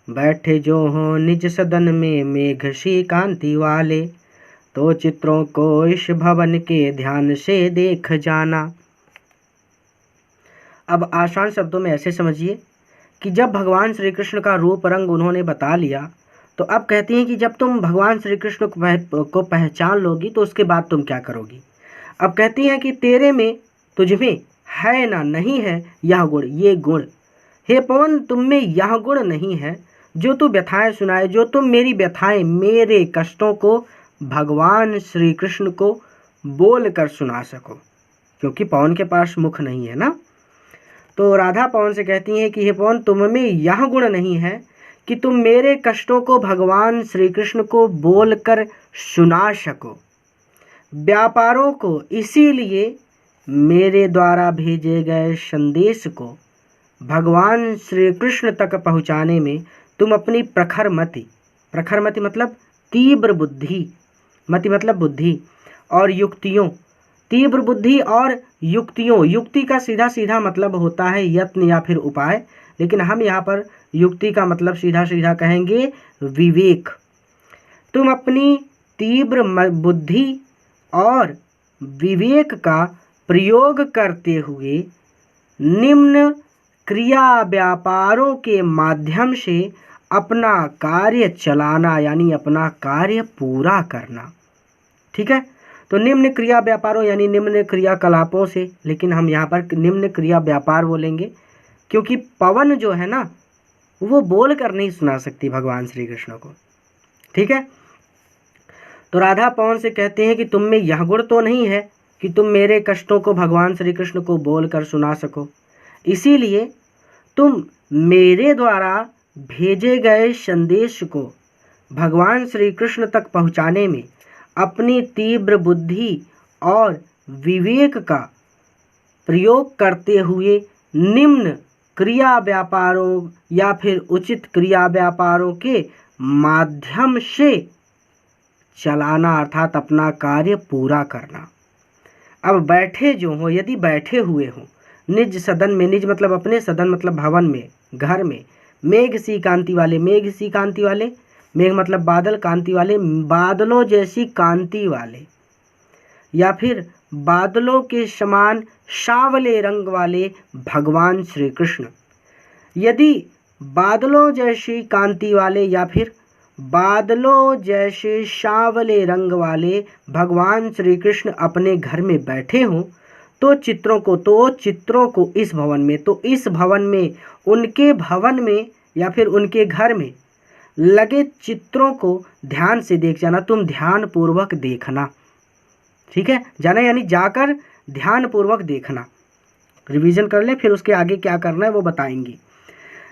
बैठे जो हो निज सदन में मेघ सी कांति वाले, तो चित्रों को इस भवन के ध्यान से देख जाना। अब आसान शब्दों में ऐसे समझिए कि जब भगवान श्री कृष्ण का रूप रंग उन्होंने बता लिया, तो अब कहती हैं कि जब तुम भगवान श्री कृष्ण को पहचान लोगी तो उसके बाद तुम क्या करोगी। अब कहती हैं कि तेरे में, तुझ में है ना, नहीं है यह गुण, ये गुण। हे पवन, तुम में यह गुण नहीं है जो तू व्यथाएं सुनाए, जो तुम मेरी व्यथाएं, मेरे कष्टों को भगवान श्री कृष्ण को बोल कर सुना सको, क्योंकि पवन के पास मुख नहीं है ना। तो राधा पवन से कहती हैं कि हे पवन, तुम में यह गुण नहीं है कि तुम मेरे कष्टों को भगवान श्री कृष्ण को बोलकर सुना सको। व्यापारों को, इसीलिए मेरे द्वारा भेजे गए संदेश को भगवान श्री कृष्ण तक पहुँचाने में तुम अपनी प्रखर मति मतलब तीव्र बुद्धि, मति मतलब बुद्धि, और युक्तियों, तीव्र बुद्धि और युक्तियों, युक्ति का सीधा सीधा मतलब होता है यत्न या फिर उपाय, लेकिन हम यहाँ पर युक्ति का मतलब सीधा सीधा कहेंगे विवेक। तुम अपनी तीव्र बुद्धि और विवेक का प्रयोग करते हुए निम्न क्रिया व्यापारों के माध्यम से अपना कार्य चलाना, यानी अपना कार्य पूरा करना। ठीक है, तो निम्न क्रिया व्यापारों यानी निम्न क्रियाकलापों से, लेकिन हम यहाँ पर निम्न क्रिया व्यापार बोलेंगे क्योंकि पवन जो है ना वो बोल कर नहीं सुना सकती भगवान श्री कृष्ण को। ठीक है, तो राधा पवन से कहते हैं कि तुम में यह गुण तो नहीं है कि तुम मेरे कष्टों को भगवान श्री कृष्ण को बोल कर सुना सको, इसीलिए तुम मेरे द्वारा भेजे गए संदेश को भगवान श्री कृष्ण तक पहुँचाने में अपनी तीव्र बुद्धि और विवेक का प्रयोग करते हुए निम्न क्रिया व्यापारों या फिर उचित क्रिया व्यापारों के माध्यम से चलाना, अर्थात अपना कार्य पूरा करना। अब बैठे जो हो, यदि बैठे हुए हो निज सदन में, निज मतलब अपने, सदन मतलब भवन में, घर में, मेघ सी कांति वाले, मेघ सी कांति वाले, मेघ मतलब बादल, कांति वाले, बादलों जैसी कांति वाले, या फिर बादलों के समान सांवले रंग वाले भगवान श्री कृष्ण। यदि बादलों जैसी कांति वाले या फिर बादलों जैसे सांवले रंग वाले भगवान श्री कृष्ण अपने घर में बैठे हों, तो चित्रों को इस भवन में, तो इस भवन में, उनके भवन में या फिर उनके घर में लगे चित्रों को ध्यान से देख जाना। तुम ध्यान पूर्वक देखना। ठीक है, जाना यानी जाकर ध्यान पूर्वक देखना। रिवीजन कर ले, फिर उसके आगे क्या करना है वो बताएंगी।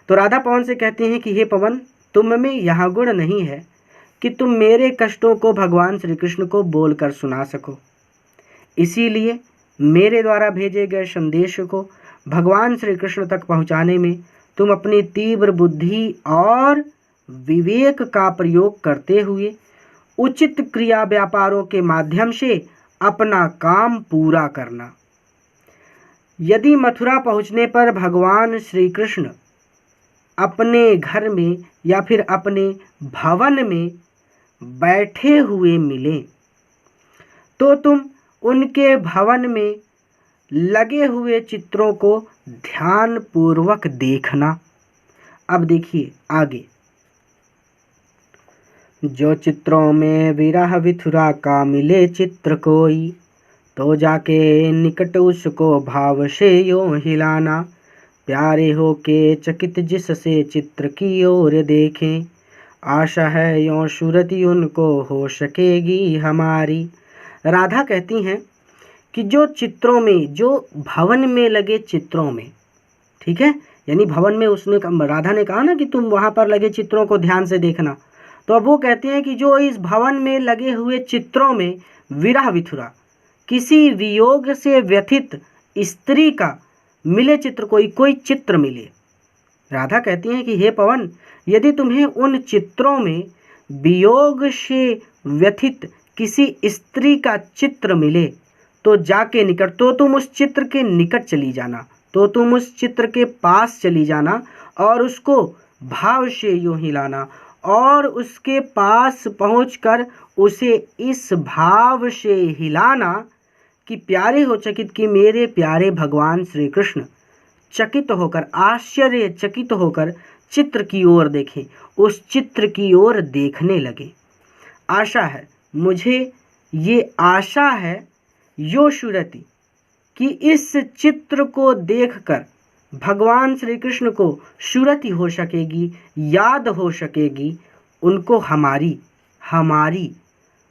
तो राधा पवन से कहते हैं कि हे पवन, तुम में यह गुण नहीं है कि तुम मेरे कष्टों को भगवान श्री कृष्ण को बोलकर सुना सको, इसीलिए मेरे द्वारा भेजे गए संदेश को भगवान श्री कृष्ण तक पहुँचाने में तुम अपनी तीव्र बुद्धि और विवेक का प्रयोग करते हुए उचित क्रिया व्यापारों के माध्यम से अपना काम पूरा करना। यदि मथुरा पहुँचने पर भगवान श्री कृष्ण अपने घर में या फिर अपने भवन में बैठे हुए मिले, तो तुम उनके भवन में लगे हुए चित्रों को ध्यान पूर्वक देखना। अब देखिए आगे, जो चित्रों में विरह विथुरा का मिले चित्र कोई, तो जाके निकट उसको भाव से यूं हिलाना, प्यारे हो के चकित जिससे चित्र की ओर देखें, आशा है यों सूरती उनको हो सकेगी हमारी। राधा कहती हैं कि जो चित्रों में, जो भवन में लगे चित्रों में, ठीक है, यानी भवन में उसने राधा ने कहा ना कि तुम वहाँ पर लगे चित्रों को ध्यान से देखना, तो अब वो कहते हैं कि जो इस भवन में लगे हुए चित्रों में विरह विथुरा, किसी वियोग से व्यथित स्त्री का मिले चित्र, कोई चित्र मिले। राधा कहती हैं कि हे पवन, यदि तुम्हें उन चित्रों में वियोग से व्यथित किसी स्त्री का चित्र मिले तो जाके निकट, तो तुम उस चित्र के निकट चली जाना, तो तुम उस चित्र के पास चली जाना और उसको भाव से यूं हिलाना और उसके पास पहुंचकर उसे इस भाव से हिलाना कि प्यारे हो चकित, कि मेरे प्यारे भगवान श्री कृष्ण चकित होकर, आश्चर्यचकित होकर चित्र की ओर देखें, उस चित्र की ओर देखने लगे। आशा है, मुझे ये आशा है यो सूरती, कि इस चित्र को देखकर भगवान श्री कृष्ण को सूरती हो सकेगी, याद हो सकेगी उनको हमारी।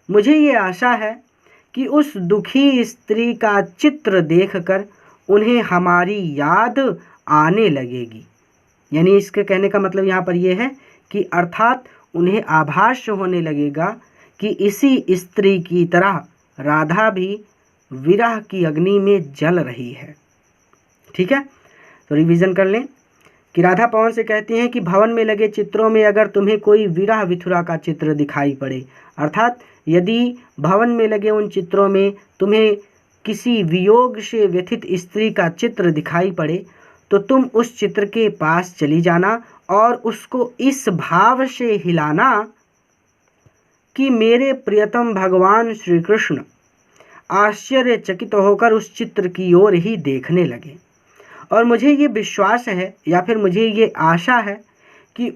मुझे ये आशा है कि उस दुखी स्त्री का चित्र देखकर उन्हें हमारी याद आने लगेगी। यानी इसके कहने का मतलब यहाँ पर यह है कि अर्थात उन्हें आभास होने लगेगा कि इसी स्त्री की तरह राधा भी विरह की अग्नि में जल रही है। ठीक है, तो रिवीजन कर लें कि राधा पवन से कहती हैं कि भवन में लगे चित्रों में अगर तुम्हें कोई विरह विथुरा का चित्र दिखाई पड़े, अर्थात यदि भवन में लगे उन चित्रों में तुम्हें किसी वियोग से व्यथित स्त्री का चित्र दिखाई पड़े तो तुम उस चित्र के पास चली जाना और उसको इस भाव से हिलाना कि मेरे प्रियतम भगवान श्री कृष्ण आश्चर्यचकित होकर उस चित्र की ओर ही देखने लगे। और मुझे ये विश्वास है या फिर मुझे ये आशा है कि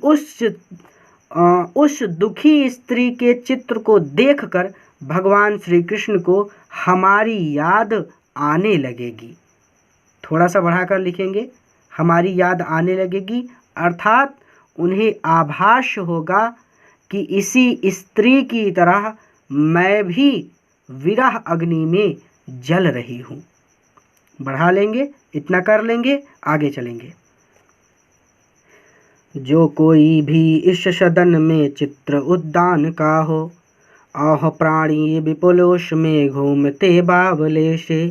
उस दुखी स्त्री के चित्र को देखकर भगवान श्री कृष्ण को हमारी याद आने लगेगी। थोड़ा सा बढ़ाकर लिखेंगे, हमारी याद आने लगेगी, अर्थात उन्हें आभास होगा कि इसी स्त्री की तरह मैं भी विरह अग्नि में जल रही हूँ। बढ़ा लेंगे, इतना कर लेंगे, आगे चलेंगे। जो कोई भी इस सदन में चित्र उद्यान का हो, आह प्राणी विपुलोश में घूमते बावले से,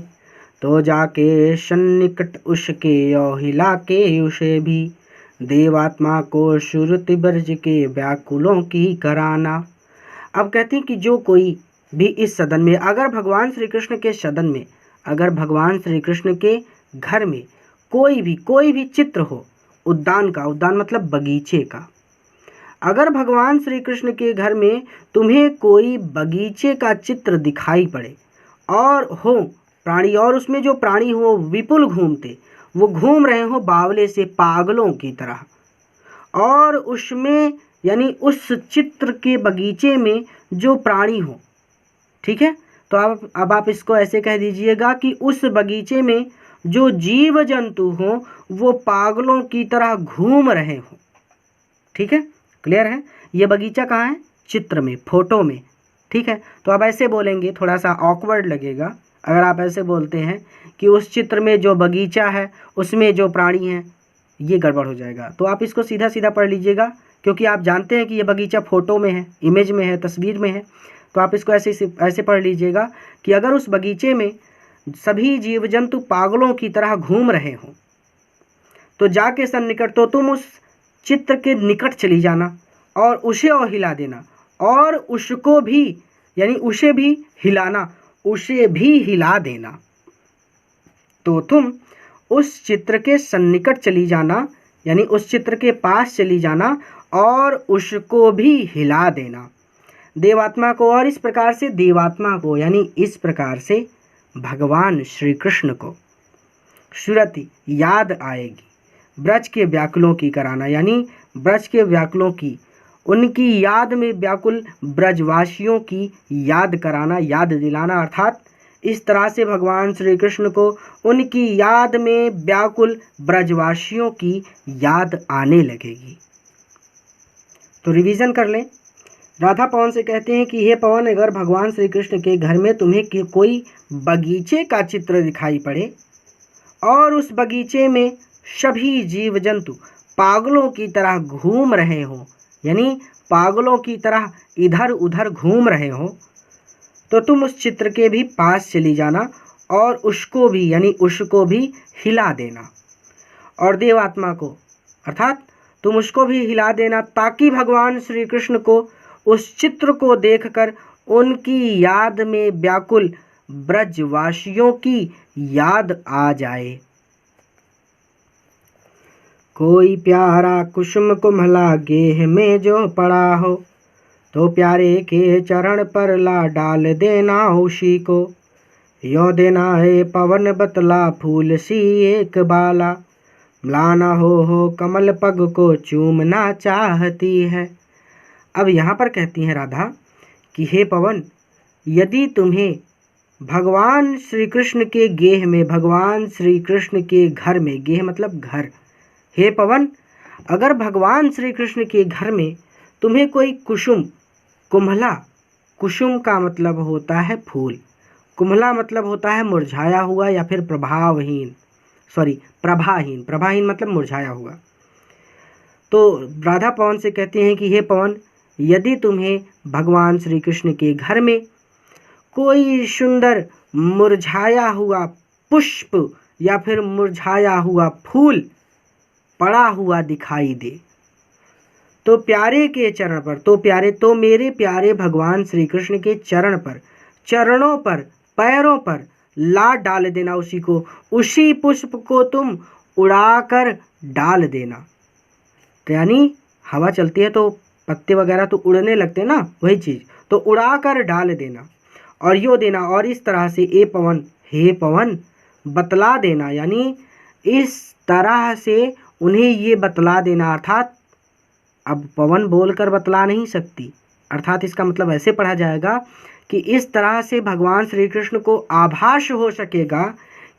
तो जाके सन्निकट उसके हिला के उसे भी देवात्मा को श्रुति ब्रज के व्याकुलों की कराना। अब कहते हैं कि जो कोई भी इस सदन में, अगर भगवान श्री कृष्ण के सदन में, अगर भगवान श्री कृष्ण के घर में कोई भी चित्र हो, उद्यान का, उद्यान मतलब बगीचे का, अगर भगवान श्री कृष्ण के घर में तुम्हें कोई बगीचे का चित्र दिखाई पड़े और हो प्राणी, और उसमें जो प्राणी हो विपुल घूमते, वो घूम रहे हो बावले से, पागलों की तरह, और उसमें यानी उस चित्र के बगीचे में जो प्राणी हो, ठीक है, तो अब आप इसको ऐसे कह दीजिएगा कि उस बगीचे में जो जीव जंतु हो वो पागलों की तरह घूम रहे हो। ठीक है, क्लियर है? ये बगीचा कहाँ है? चित्र में, फोटो में। ठीक है, तो अब ऐसे बोलेंगे, थोड़ा सा ऑकवर्ड लगेगा अगर आप ऐसे बोलते हैं कि उस चित्र में जो बगीचा है उसमें जो प्राणी हैं, ये गड़बड़ हो जाएगा। तो आप इसको सीधा सीधा पढ़ लीजिएगा, क्योंकि आप जानते हैं कि ये बगीचा फ़ोटो में है, इमेज में है, तस्वीर में है। तो आप इसको ऐसे पढ़ लीजिएगा कि अगर उस बगीचे में सभी जीव जंतु पागलों की तरह घूम रहे हों तो जाके सन्निकट, तो तुम उस चित्र के निकट चली जाना और उसे और हिला देना, और उसको भी यानी उसे भी हिलाना, उसे भी हिला देना। तो तुम उस चित्र के सन्निकट चली जाना, यानी उस चित्र के पास चली जाना और उसको भी हिला देना, देवात्मा को। और इस प्रकार से देवात्मा को यानी इस प्रकार से भगवान श्री कृष्ण को सुरति याद आएगी, ब्रज के व्याकुलों की कराना, यानी ब्रज के व्याकुलों की, उनकी याद में व्याकुल ब्रजवासियों की याद कराना, याद दिलाना, अर्थात इस तरह से भगवान श्री कृष्ण को उनकी याद में व्याकुल ब्रजवासियों की याद आने लगेगी। तो रिवीजन कर लें। राधा पवन से कहते हैं कि हे पवन, अगर भगवान श्री कृष्ण के घर में तुम्हें कोई बगीचे का चित्र दिखाई पड़े और उस बगीचे में सभी जीव जंतु पागलों की तरह घूम रहे हों, यानी पागलों की तरह इधर उधर घूम रहे हो, तो तुम उस चित्र के भी पास चली जाना और उसको भी यानी उसको भी हिला देना, और देवात्मा को अर्थात तुम उसको भी हिला देना, ताकि भगवान श्री कृष्ण को उस चित्र को देखकर उनकी याद में व्याकुल ब्रजवासियों की याद आ जाए। कोई प्यारा कुसुम कुम्हला गेह में जो पड़ा हो, तो प्यारे के चरण पर ला डाल देना उसी को। यो देना है पवन बतला फूल सी एक बाला, म्लाना हो कमल पग को चूमना चाहती है। अब यहाँ पर कहती हैं राधा कि हे पवन, यदि तुम्हें भगवान श्री कृष्ण के गेह में, भगवान श्री कृष्ण के घर में, गेह मतलब घर, हे पवन, अगर भगवान श्री कृष्ण के घर में तुम्हें कोई कुसुम, कुम्हला, कुसुम का मतलब होता है फूल, कुम्हला मतलब होता है मुरझाया हुआ या फिर प्रभाहीन मतलब मुरझाया हुआ। तो राधा पवन से कहते हैं कि हे पवन, यदि तुम्हें भगवान श्री कृष्ण के घर में कोई सुंदर मुरझाया हुआ पुष्प या फिर मुरझाया हुआ फूल पड़ा हुआ दिखाई दे, तो प्यारे के चरण पर, तो मेरे प्यारे भगवान श्री कृष्ण के चरण पर, चरणों पर, पैरों पर ला डाल देना उसी को, उसी पुष्प को तुम उड़ाकर डाल देना। तो यानी हवा चलती है तो पत्ते वगैरह तो उड़ने लगते हैं ना, वही चीज़, तो उड़ाकर डाल देना। और यो देना, और इस तरह से ए पवन, हे पवन, बतला देना, यानी इस तरह से उन्हें ये बतला देना, अर्थात अब पवन बोलकर बतला नहीं सकती, अर्थात इसका मतलब ऐसे पढ़ा जाएगा कि इस तरह से भगवान श्री कृष्ण को आभास हो सकेगा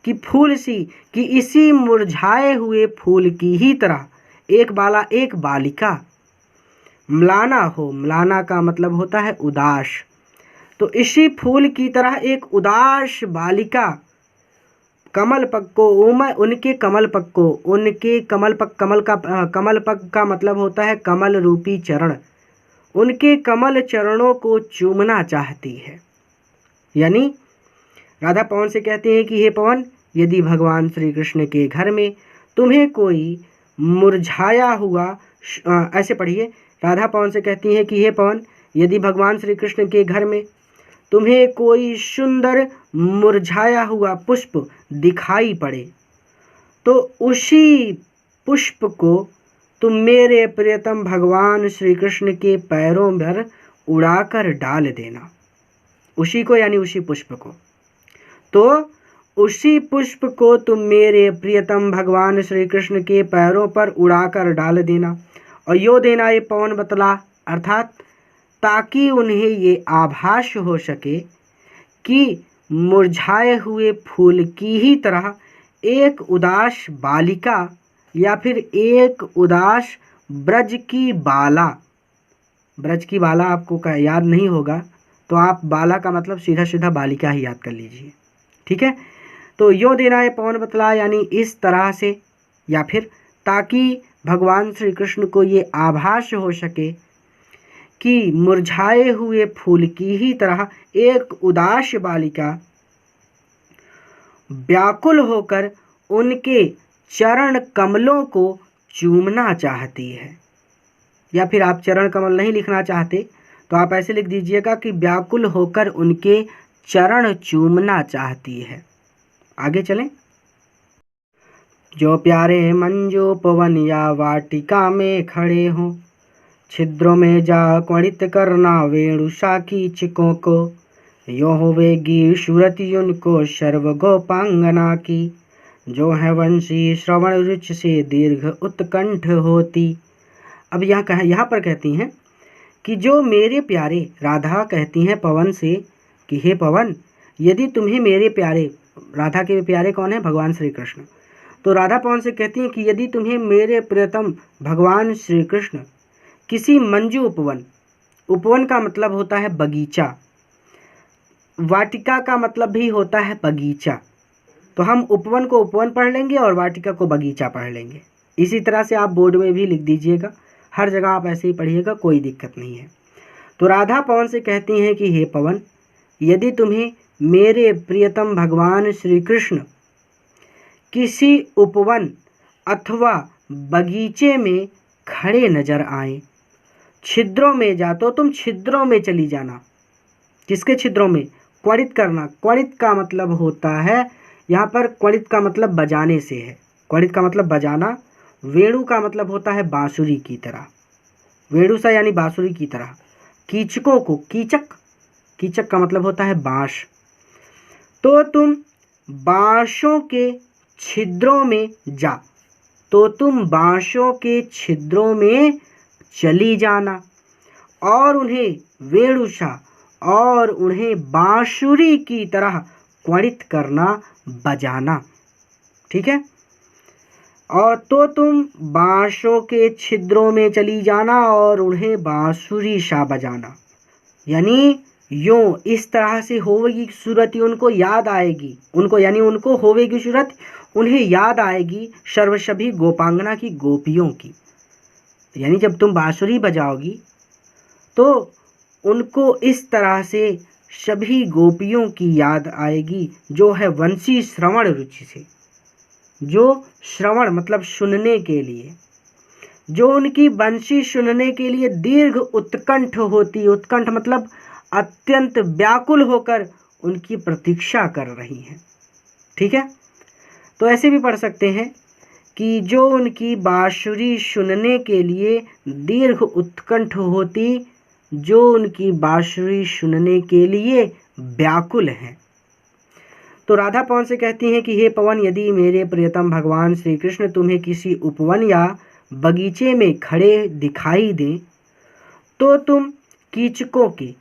कि फूल सी, कि इसी मुरझाए हुए फूल की ही तरह एक बाला, एक बालिका, म्लाना हो, म्लाना का मतलब होता है उदास, तो इसी फूल की तरह एक उदास बालिका कमल पग को, उनके कमल पग को, उनके कमल पग, कमल पग का मतलब होता है कमल रूपी चरण, उनके कमल चरणों को चूमना चाहती है। यानी राधा पवन से कहते हैं कि हे पवन, यदि भगवान श्री कृष्ण के घर में तुम्हें कोई मुरझाया हुआ, ऐसे पढ़िए, राधा पवन से कहती हैं कि हे पवन, यदि भगवान श्री कृष्ण के घर में तुम्हें कोई सुंदर मुरझाया हुआ पुष्प दिखाई पड़े, तो उसी पुष्प को तुम मेरे प्रियतम भगवान श्री कृष्ण के पैरों पर उड़ाकर डाल देना, उसी को यानी उसी पुष्प को। तो उसी पुष्प को तुम मेरे प्रियतम भगवान श्री कृष्ण के पैरों पर उड़ाकर डाल देना। और यो देना ये पवन बतला, अर्थात ताकि उन्हें ये आभास हो सके कि मुरझाए हुए फूल की ही तरह एक उदास बालिका या फिर एक उदास ब्रज की बाला, ब्रज की बाला आपको याद नहीं होगा तो आप बाला का मतलब सीधा सीधा बालिका ही याद कर लीजिए, ठीक है। तो यो देना है पवन बतला, यानी इस तरह से, या फिर ताकि भगवान श्री कृष्ण को ये आभास हो सके कि मुरझाए हुए फूल की ही तरह एक उदास बालिका व्याकुल होकर उनके चरण कमलों को चूमना चाहती है। या फिर आप चरण कमल नहीं लिखना चाहते तो आप ऐसे लिख दीजिएगा कि व्याकुल होकर उनके चरण चूमना चाहती है। आगे चलें। जो प्यारे मंजू पवन या वाटिका में खड़े हों, छिद्रों में जा क्वणित करना वेणुषा की चिकों को, यो होवेगी सूरति उनको सर्व गोपांगना की, जो है वंशी श्रवण रुच से दीर्घ उत्कंठ होती। अब यहाँ पर कहती हैं कि जो मेरे प्यारे, राधा कहती हैं पवन से कि हे पवन, यदि तुम्हें मेरे प्यारे, राधा के प्यारे कौन है? भगवान श्री कृष्ण। तो राधा पवन से कहती हैं कि यदि तुम्हें मेरे प्रियतम भगवान श्री कृष्ण किसी मंजू उपवन, उपवन का मतलब होता है बगीचा, वाटिका का मतलब भी होता है बगीचा। तो हम उपवन को उपवन पढ़ लेंगे और वाटिका को बगीचा पढ़ लेंगे। इसी तरह से आप बोर्ड में भी लिख दीजिएगा, हर जगह आप ऐसे ही पढ़िएगा, कोई दिक्कत नहीं है। तो राधा पवन से कहती हैं कि हे पवन, यदि तुम्हें मेरे प्रियतम भगवान श्री कृष्ण किसी उपवन अथवा बगीचे में खड़े नजर आए, छिद्रों में जा, तो तुम छिद्रों में चली जाना। किसके छिद्रों में? क्वड़ित करना। क्वड़ित का मतलब होता है, यहाँ पर क्वड़ित का मतलब बजाने से है। क्वड़ित का मतलब बजाना। वेणु का मतलब होता है बांसुरी की तरह, वेणुसा यानी बांसुरी की तरह। कीचकों को, कीचक, कीचक का मतलब होता है बांस। तो तुम बांसों के छिद्रों में जा, तो तुम बांसों के छिद्रों में चली जाना और उन्हें वेणुसा और उन्हें बांसुरी की तरह क्वड़ित करना, बजाना। ठीक है। और तो तुम बांसों के छिद्रों में चली जाना और उन्हें बांसुरी सा बजाना, यानी यूँ इस तरह से होवेगी सूरत, उनको याद आएगी, उनको यानी उनको होवेगी सूरत, उन्हें याद आएगी सर्वसभी गोपांगना की, गोपियों की। यानी जब तुम बांसुरी बजाओगी तो उनको इस तरह से सभी गोपियों की याद आएगी, जो है वंशी श्रवण रुचि से, जो श्रवण मतलब सुनने के लिए, जो उनकी बंशी सुनने के लिए दीर्घ उत्कंठ होती, उत्कंठ मतलब अत्यंत व्याकुल होकर उनकी प्रतीक्षा कर रही हैं। ठीक है। तो ऐसे भी पढ़ सकते हैं कि जो उनकी बांसुरी सुनने के लिए दीर्घ उत्कंठ होती, जो उनकी बांसुरी सुनने के लिए व्याकुल हैं। तो राधा पवन से कहती हैं कि हे पवन, यदि मेरे प्रियतम भगवान श्री कृष्ण तुम्हें किसी उपवन या बगीचे में खड़े दिखाई दें, तो तुम कीचकों के,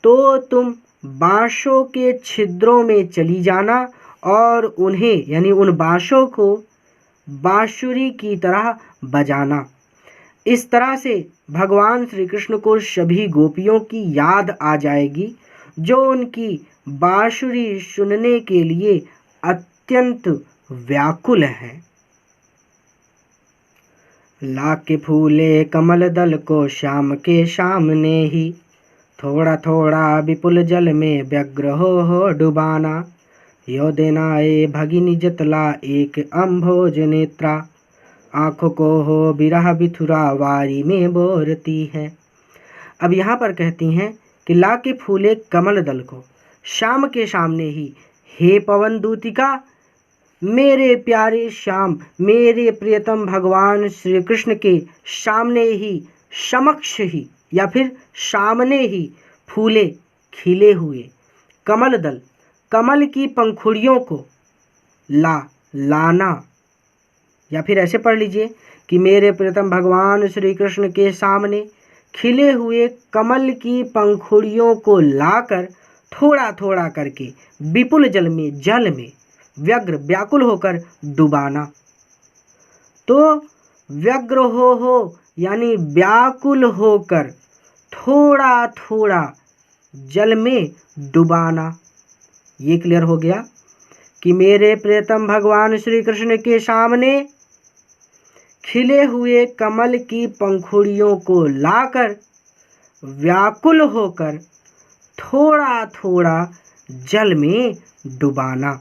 तो तुम बांसों के छिद्रों में चली जाना और उन्हें यानी उन बांसों को बांसुरी की तरह बजाना। इस तरह से भगवान श्री कृष्ण को सभी गोपियों की याद आ जाएगी, जो उनकी बांसुरी सुनने के लिए अत्यंत व्याकुल हैं। लाके फूले कमल दल को श्याम के सामने ही, थोड़ा थोड़ा विपुल जल में व्यग्र हो डुबाना। यो देनाए भगिनी जतला एक अम्भोज नेत्रा, आँखों को हो बिरह बिथुरा वारी में बोरती है। अब यहाँ पर कहती हैं कि ला के फूले कमल दल को श्याम के सामने ही, हे पवन दूतिका, मेरे प्यारे श्याम, मेरे प्रियतम भगवान श्री कृष्ण के सामने ही, समक्ष ही या फिर सामने ही फूले खिले हुए कमल दल, कमल की पंखुड़ियों को लाना, या फिर ऐसे पढ़ लीजिए कि मेरे प्रियतम भगवान श्री कृष्ण के सामने खिले हुए कमल की पंखुड़ियों को लाकर थोड़ा थोड़ा करके विपुल जल में व्यग्र व्याकुल होकर डुबाना। तो व्यग्र हो यानी व्याकुल होकर थोड़ा थोड़ा जल में डुबाना। ये क्लियर हो गया कि मेरे प्रियतम भगवान श्री कृष्ण के सामने खिले हुए कमल की पंखुड़ियों को लाकर व्याकुल होकर थोड़ा थोड़ा जल में डुबाना।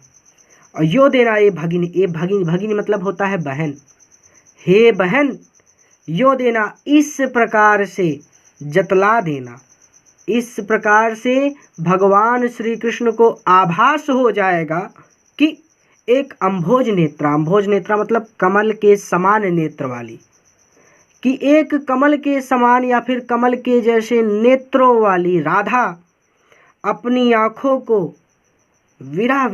और यो देना ये भगिनी, ये भगिनी, भगिनी मतलब होता है बहन। हे बहन, यो देना इस प्रकार से जतला देना, इस प्रकार से भगवान श्री कृष्ण को आभास हो जाएगा कि एक अम्भोज नेत्रा, अम्भोज नेत्रा मतलब कमल के समान नेत्र वाली, कि एक कमल के समान या फिर कमल के जैसे नेत्रों वाली राधा अपनी आँखों को विरह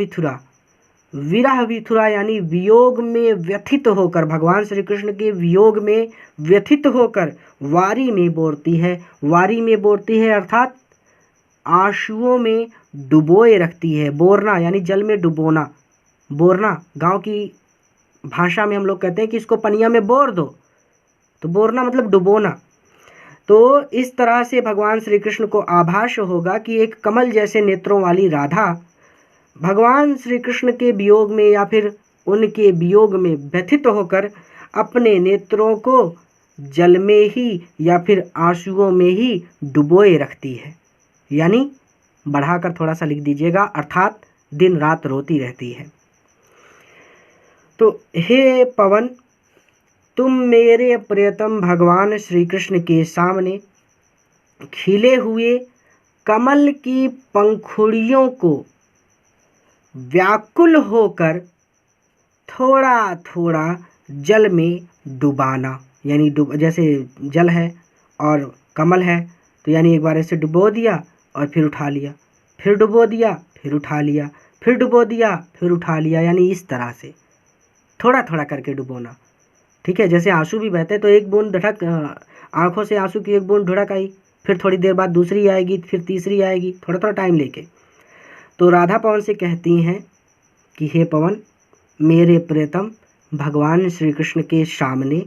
विथुरा यानी वियोग में व्यथित होकर, भगवान श्री कृष्ण के वियोग में व्यथित होकर वारी में बोरती है। वारी में बोरती है अर्थात आंसुओं में डुबोए रखती है। बोरना यानी जल में डुबोना, बोरना गांव की भाषा में हम लोग कहते हैं कि इसको पनिया में बोर दो, तो बोरना मतलब डुबोना। तो इस तरह से भगवान श्री कृष्ण को आभास होगा कि एक कमल जैसे नेत्रों वाली राधा भगवान श्री कृष्ण के वियोग में या फिर उनके वियोग में व्यथित होकर अपने नेत्रों को जल में ही या फिर आंसुओं में ही डुबोए रखती है। यानी बढ़ाकर थोड़ा सा लिख दीजिएगा, अर्थात दिन रात रोती रहती है। तो हे पवन, तुम मेरे प्रियतम भगवान श्री कृष्ण के सामने खिले हुए कमल की पंखुड़ियों को व्याकुल होकर थोड़ा थोड़ा जल में डुबाना। यानी जैसे जल है और कमल है, तो यानी एक बार ऐसे डुबो दिया और फिर उठा लिया, फिर डुबो दिया, फिर उठा लिया, फिर डुबो दिया, फिर उठा लिया। यानी इस तरह से थोड़ा थोड़ा करके डुबोना। ठीक है, जैसे आंसू भी बहते तो एक बूंद ढटक, आंखों से आंसू की एक बूंद ढुढ़क आई, फिर थोड़ी देर बाद दूसरी आएगी, फिर तीसरी आएगी, थोड़ा थोड़ा टाइम लेके। तो राधा पवन से कहती हैं कि हे पवन, मेरे प्रियतम भगवान श्री कृष्ण के सामने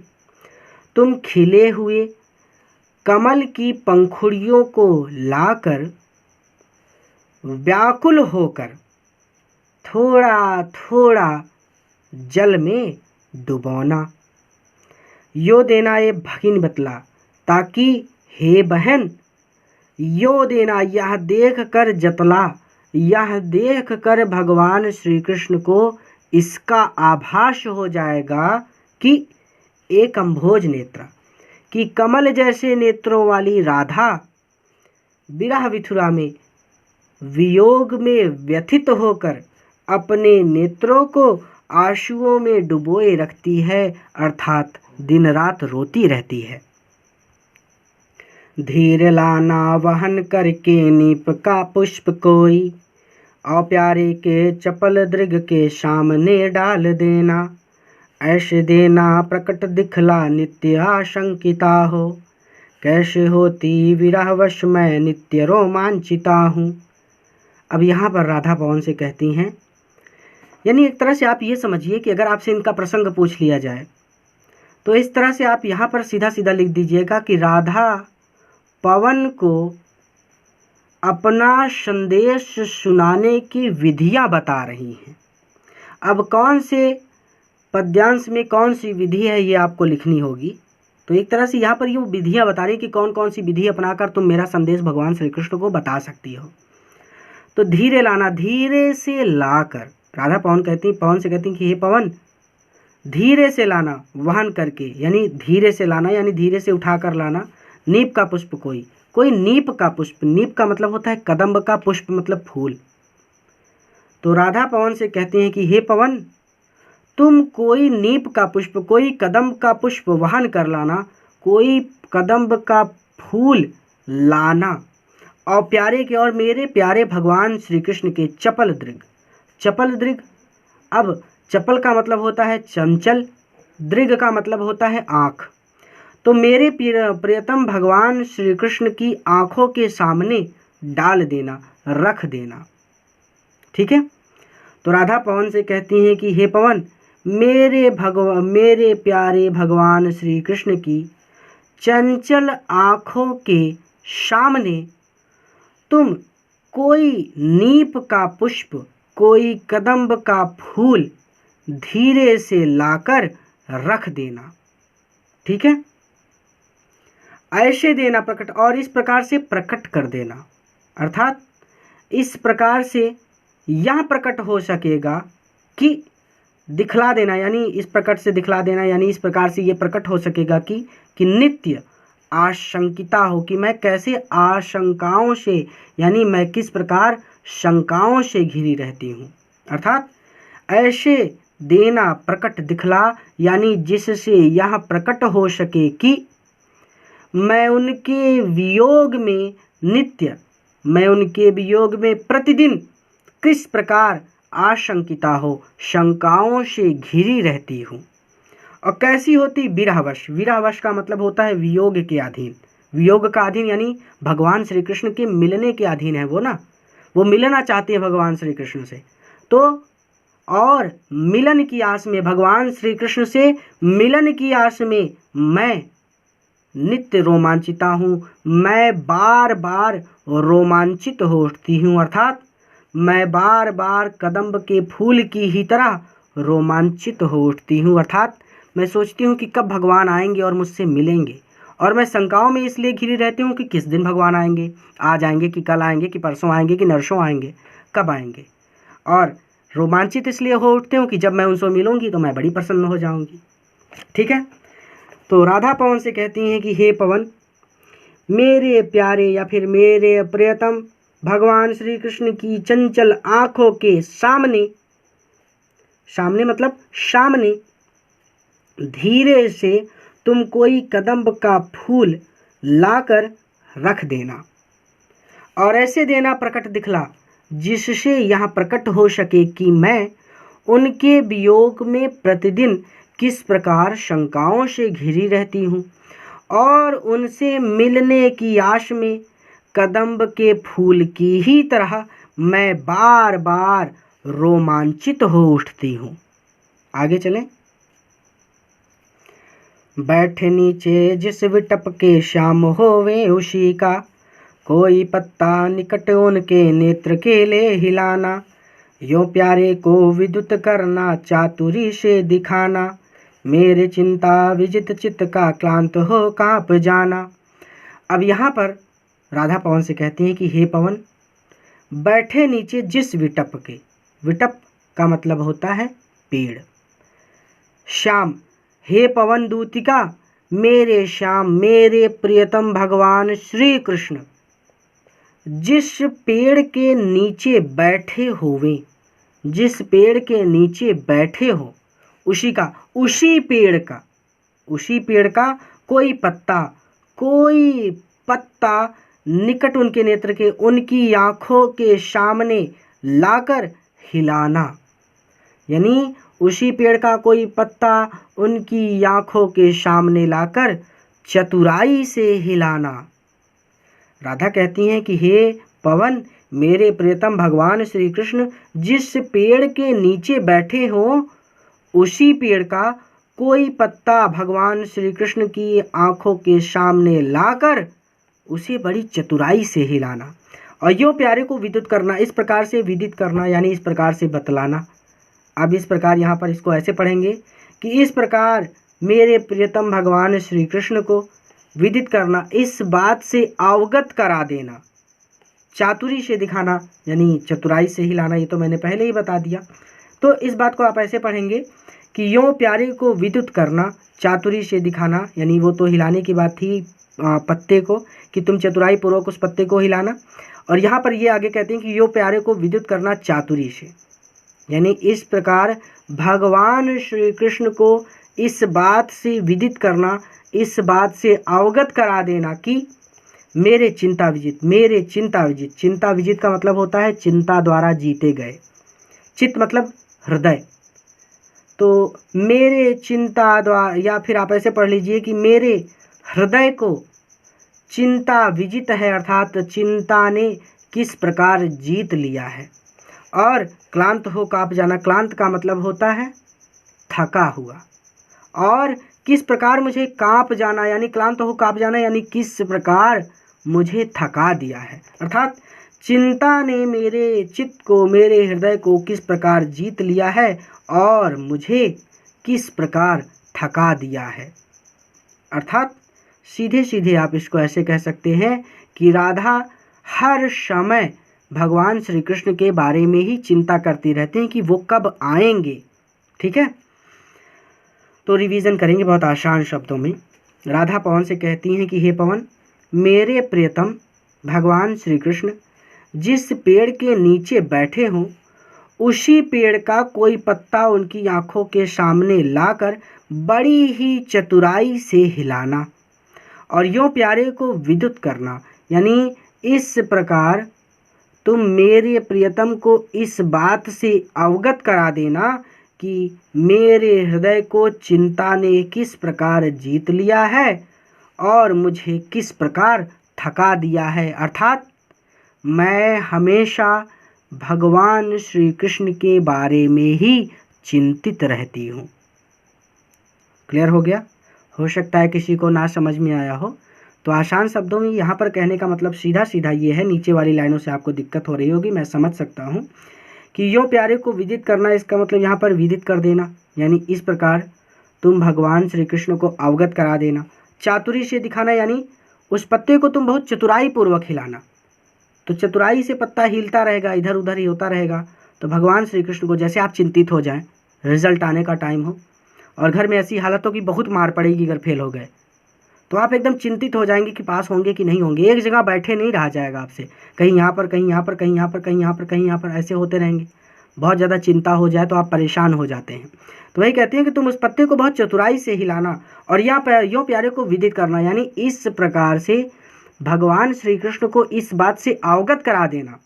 तुम खिले हुए कमल की पंखुड़ियों को लाकर व्याकुल होकर थोड़ा थोड़ा जल में डुबोना। यो देना ये भगिन बतला, ताकि हे बहन यो देना, यह देख कर जतला, यह देख कर भगवान श्री कृष्ण को इसका आभास हो जाएगा कि एक अम्भोज नेत्र, कि कमल जैसे नेत्रों वाली राधा विरह विथुरा में वियोग में व्यथित होकर अपने नेत्रों को आंसुओं में डुबोए रखती है, अर्थात दिन रात रोती रहती है। धीर लाना वहन करके नीप का पुष्प कोई, और प्यारे के चपल दृग के सामने डाल देना। ऐसे देना प्रकट दिखला नित्य आशंकिता हो, कैसे होती विरहवश मैं नित्य रोमांचिता हूँ। अब यहाँ पर राधा पवन से कहती हैं, यानी एक तरह से आप ये समझिए कि अगर आपसे इनका प्रसंग पूछ लिया जाए तो इस तरह से आप यहाँ पर सीधा सीधा लिख दीजिएगा कि राधा पवन को अपना संदेश सुनाने की विधियाँ बता रही हैं। अब कौन से पद्यांश में कौन सी विधि है ये आपको लिखनी होगी। तो एक तरह से यहाँ पर ये विधियाँ बता रही कि कौन कौन सी विधि अपनाकर तुम मेरा संदेश भगवान श्री कृष्ण को बता सकती हो। तो धीरे लाना, धीरे से लाकर, राधा पवन से कहती कि हे पवन धीरे से लाना, वहन करके, यानी धीरे से लाना, यानी धीरे से उठाकर लाना। नीप का पुष्प कोई नीप का पुष्प, नीप का मतलब होता है कदम्ब का पुष्प मतलब फूल। तो राधा पवन से कहते हैं कि हे पवन, तुम कोई नीप का पुष्प, कोई कदम्ब का पुष्प वहन कर लाना, कोई कदम्ब का फूल लाना, और प्यारे के और मेरे प्यारे भगवान श्री कृष्ण के चपल दृग। चपल दृग, अब चपल का मतलब होता है चंचल, दृग का मतलब होता है आँख। तो मेरे प्रियतम भगवान श्री कृष्ण की आँखों के सामने डाल देना, रख देना। ठीक है। तो राधा पवन से कहती हैं कि हे पवन, मेरे प्यारे भगवान श्री कृष्ण की चंचल आँखों के सामने तुम कोई नीप का पुष्प, कोई कदम्ब का फूल धीरे से लाकर रख देना। ठीक है। ऐसे देना प्रकट, और इस प्रकार से प्रकट कर देना, अर्थात इस प्रकार से यह प्रकट हो सकेगा कि दिखला देना, यानी इस प्रकट से दिखला देना, यानी इस प्रकार से ये प्रकट हो सकेगा कि नित्य आशंकिता हो, कि मैं कैसे आशंकाओं से, यानी मैं किस प्रकार शंकाओं से घिरी रहती हूँ। अर्थात ऐसे देना प्रकट दिखला, यानी जिससे यह प्रकट हो सके कि मैं उनके वियोग में नित्य, मैं उनके वियोग में प्रतिदिन किस प्रकार आशंकिता हो, शंकाओं से घिरी रहती हूँ। और कैसी होती? विरहवश। विरहवश का मतलब होता है वियोग के अधीन। वियोग का अधीन यानी भगवान श्री कृष्ण के मिलने के अधीन है वो ना, वो मिलना चाहते हैं भगवान श्री कृष्ण से। तो और मिलन की आस में, भगवान श्री कृष्ण से मिलन की आस में मैं नित्य रोमांचिता हूँ, मैं बार बार रोमांचित होती हूँ। अर्थात मैं बार बार कदम्ब के फूल की ही तरह रोमांचित हो उठती हूँ। अर्थात मैं सोचती हूँ कि कब भगवान आएंगे और मुझसे मिलेंगे, और मैं शंकाओं में इसलिए घिरी रहती हूँ कि किस दिन भगवान आएंगे, आज आएंगे कि कल आएंगे कि परसों आएंगे कि नरसों आएंगे, कब आएंगे। और रोमांचित इसलिए हो उठती हूँ कि जब मैं उनसे मिलूंगी तो मैं बड़ी प्रसन्न हो जाऊंगी। ठीक है। तो राधा पवन से कहती हैं कि हे पवन, मेरे प्यारे या फिर मेरे प्रियतम भगवान श्री कृष्ण की चंचल आंखों के सामने, सामने मतलब सामने, धीरे से तुम कोई कदम्ब का फूल लाकर रख देना, और ऐसे देना प्रकट दिखला जिससे यह प्रकट हो सके कि मैं उनके वियोग में प्रतिदिन किस प्रकार शंकाओं से घिरी रहती हूँ, और उनसे मिलने की आश में कदम्ब के फूल की ही तरह मैं बार बार रोमांचित हो उठती हूँ। आगे चलें। बैठे नीचे जिस विटप के श्याम होवे उसी का, कोई पत्ता निकट उनके नेत्र के ले हिलाना, यो प्यारे को विद्युत करना चातुरी से दिखाना, मेरे चिंता विजित चित्त का क्लांत हो कांप जाना। अब यहाँ पर राधा पवन से कहती हैं कि हे पवन, बैठे नीचे जिस विटप के, विटप का मतलब होता है पेड़, श्याम, हे पवन दूतिका, मेरे श्याम, मेरे प्रियतम भगवान श्री कृष्ण जिस पेड़ के नीचे बैठे होवे, जिस पेड़ के नीचे बैठे हो उसी का, उसी पेड़ का, उसी पेड़ का कोई पत्ता, कोई पत्ता निकट उनके नेत्र के, उनकी आँखों के सामने लाकर हिलाना, यानी उसी पेड़ का कोई पत्ता उनकी आँखों के सामने लाकर चतुराई से हिलाना। राधा कहती हैं कि हे पवन, मेरे प्रियतम भगवान श्री कृष्ण जिस पेड़ के नीचे बैठे हो उसी पेड़ का कोई पत्ता भगवान श्री कृष्ण की आँखों के सामने लाकर उसे बड़ी चतुराई से हिलाना, और यो प्यारे को विदित करना, इस प्रकार से विदित करना यानी इस प्रकार से बतलाना। अब इस प्रकार यहाँ पर इसको ऐसे पढ़ेंगे कि इस प्रकार मेरे प्रियतम भगवान श्री कृष्ण को विदित करना, इस बात से अवगत करा देना, चातुरी से दिखाना यानी चतुराई से हिलाना, ये तो मैंने पहले ही बता दिया। तो इस बात को आप ऐसे पढ़ेंगे कि यो प्यारे को विद्युत करना, चातुरी से दिखाना, यानी वो तो हिलाने की बात थी पत्ते को, कि तुम चतुराई पूर्वक उस पत्ते को हिलाना, और यहाँ पर ये आगे कहते हैं कि यो प्यारे को विद्युत करना चातुरी से, यानी इस प्रकार भगवान श्री कृष्ण को इस बात से विदित करना, इस बात से अवगत करा देना कि मेरे चिंता विजित, मेरे चिंता विजित, चिंता विजित का मतलब होता है चिंता द्वारा जीते गए, चित्त मतलब हृदय, तो मेरे चिंता द्वारा, या फिर आप ऐसे पढ़ लीजिए कि मेरे हृदय को चिंता विजित है, अर्थात चिंता ने किस प्रकार जीत लिया है। और क्लांत हो काँप जाना, क्लांत का मतलब होता है थका हुआ, और किस प्रकार मुझे काँप जाना, यानी क्लांत हो काँप जाना यानी किस प्रकार मुझे थका दिया है, अर्थात चिंता ने मेरे चित्त को, मेरे हृदय को किस प्रकार जीत लिया है और मुझे किस प्रकार थका दिया है। अर्थात सीधे सीधे आप इसको ऐसे कह सकते हैं कि राधा हर समय भगवान श्री कृष्ण के बारे में ही चिंता करती रहती हैं कि वो कब आएंगे। ठीक है, तो रिवीजन करेंगे बहुत आसान शब्दों में। राधा पवन से कहती हैं कि हे पवन, मेरे प्रियतम भगवान श्री कृष्ण जिस पेड़ के नीचे बैठे हों उसी पेड़ का कोई पत्ता उनकी आँखों के सामने लाकर बड़ी ही चतुराई से हिलाना, और यूँ प्यारे को विद्युत करना, यानी इस प्रकार तुम मेरे प्रियतम को इस बात से अवगत करा देना कि मेरे हृदय को चिंता ने किस प्रकार जीत लिया है और मुझे किस प्रकार थका दिया है, अर्थात मैं हमेशा भगवान श्री कृष्ण के बारे में ही चिंतित रहती हूँ। क्लियर हो गया? हो सकता है किसी को ना समझ में आया हो। तो आसान शब्दों में यहाँ पर कहने का मतलब सीधा सीधा ये है, नीचे वाली लाइनों से आपको दिक्कत हो रही होगी, मैं समझ सकता हूँ कि यो प्यारे को विदित करना, इसका मतलब यहाँ पर विदित कर देना, यानी इस प्रकार तुम भगवान श्री कृष्ण को अवगत करा देना। चातुरी से दिखाना, यानी उस पत्ते को तुम बहुत चतुराई पूर्वक हिलाना। तो चतुराई से पत्ता हिलता रहेगा, इधर उधर ही होता रहेगा। तो भगवान श्री कृष्ण को जैसे आप चिंतित हो जाएं, रिजल्ट आने का टाइम हो और घर में ऐसी हालत हो कि बहुत मार पड़ेगी अगर फेल हो गए, तो आप एकदम चिंतित हो जाएंगे कि पास होंगे कि नहीं होंगे। एक जगह बैठे नहीं रहा जाएगा आपसे, कहीं यहाँ पर, कहीं यहाँ पर, कहीं यहाँ पर, कहीं यहाँ पर, कहीं यहाँ पर, ऐसे होते रहेंगे। बहुत ज़्यादा चिंता हो जाए तो आप परेशान हो जाते हैं। तो वही कहते हैं कि तुम उस पत्ते को बहुत चतुराई से हिलाना और यो प्यारे को विदित करना, यानी इस प्रकार से भगवान श्री कृष्ण को इस बात से अवगत करा देना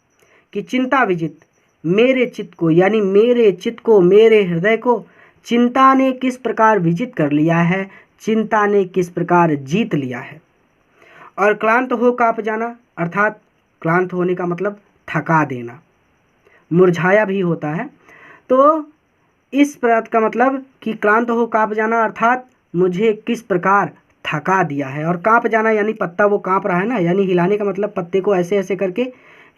कि चिंता विजित, मेरे चित्त को, यानी मेरे चित्त को, मेरे हृदय को चिंता ने किस प्रकार विजित कर लिया है, चिंता ने किस प्रकार जीत लिया है। और क्लांत हो काँप जाना, अर्थात क्लांत होने का मतलब थका देना, मुरझाया भी होता है। तो इस बात का मतलब कि क्लांत हो काँप जाना अर्थात मुझे किस प्रकार थका दिया है। और काँप जाना यानी पत्ता वो काँप रहा है ना, यानी हिलाने का मतलब पत्ते को ऐसे ऐसे करके,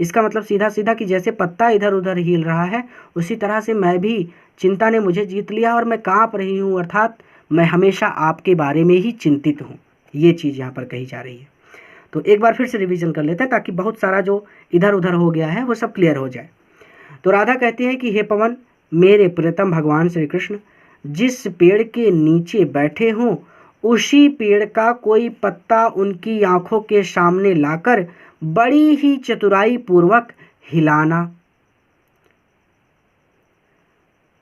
इसका मतलब सीधा सीधा कि जैसे पत्ता इधर उधर हिल रहा है, उसी तरह से मैं भी, चिंता ने मुझे जीत लिया और मैं काँप रही हूँ, अर्थात मैं हमेशा आपके बारे में ही चिंतित हूँ। ये चीज़ यहाँ पर कही जा रही है। तो एक बार फिर से रिवीजन कर लेते हैं ताकि बहुत सारा जो इधर उधर हो गया है वो सब क्लियर हो जाए। तो राधा कहती है कि हे पवन, मेरे प्रियतम भगवान श्री कृष्ण, जिस पेड़ के नीचे बैठे हों उसी पेड़ का कोई पत्ता उनकी आंखों के सामने लाकर बड़ी ही चतुराई पूर्वक हिलाना।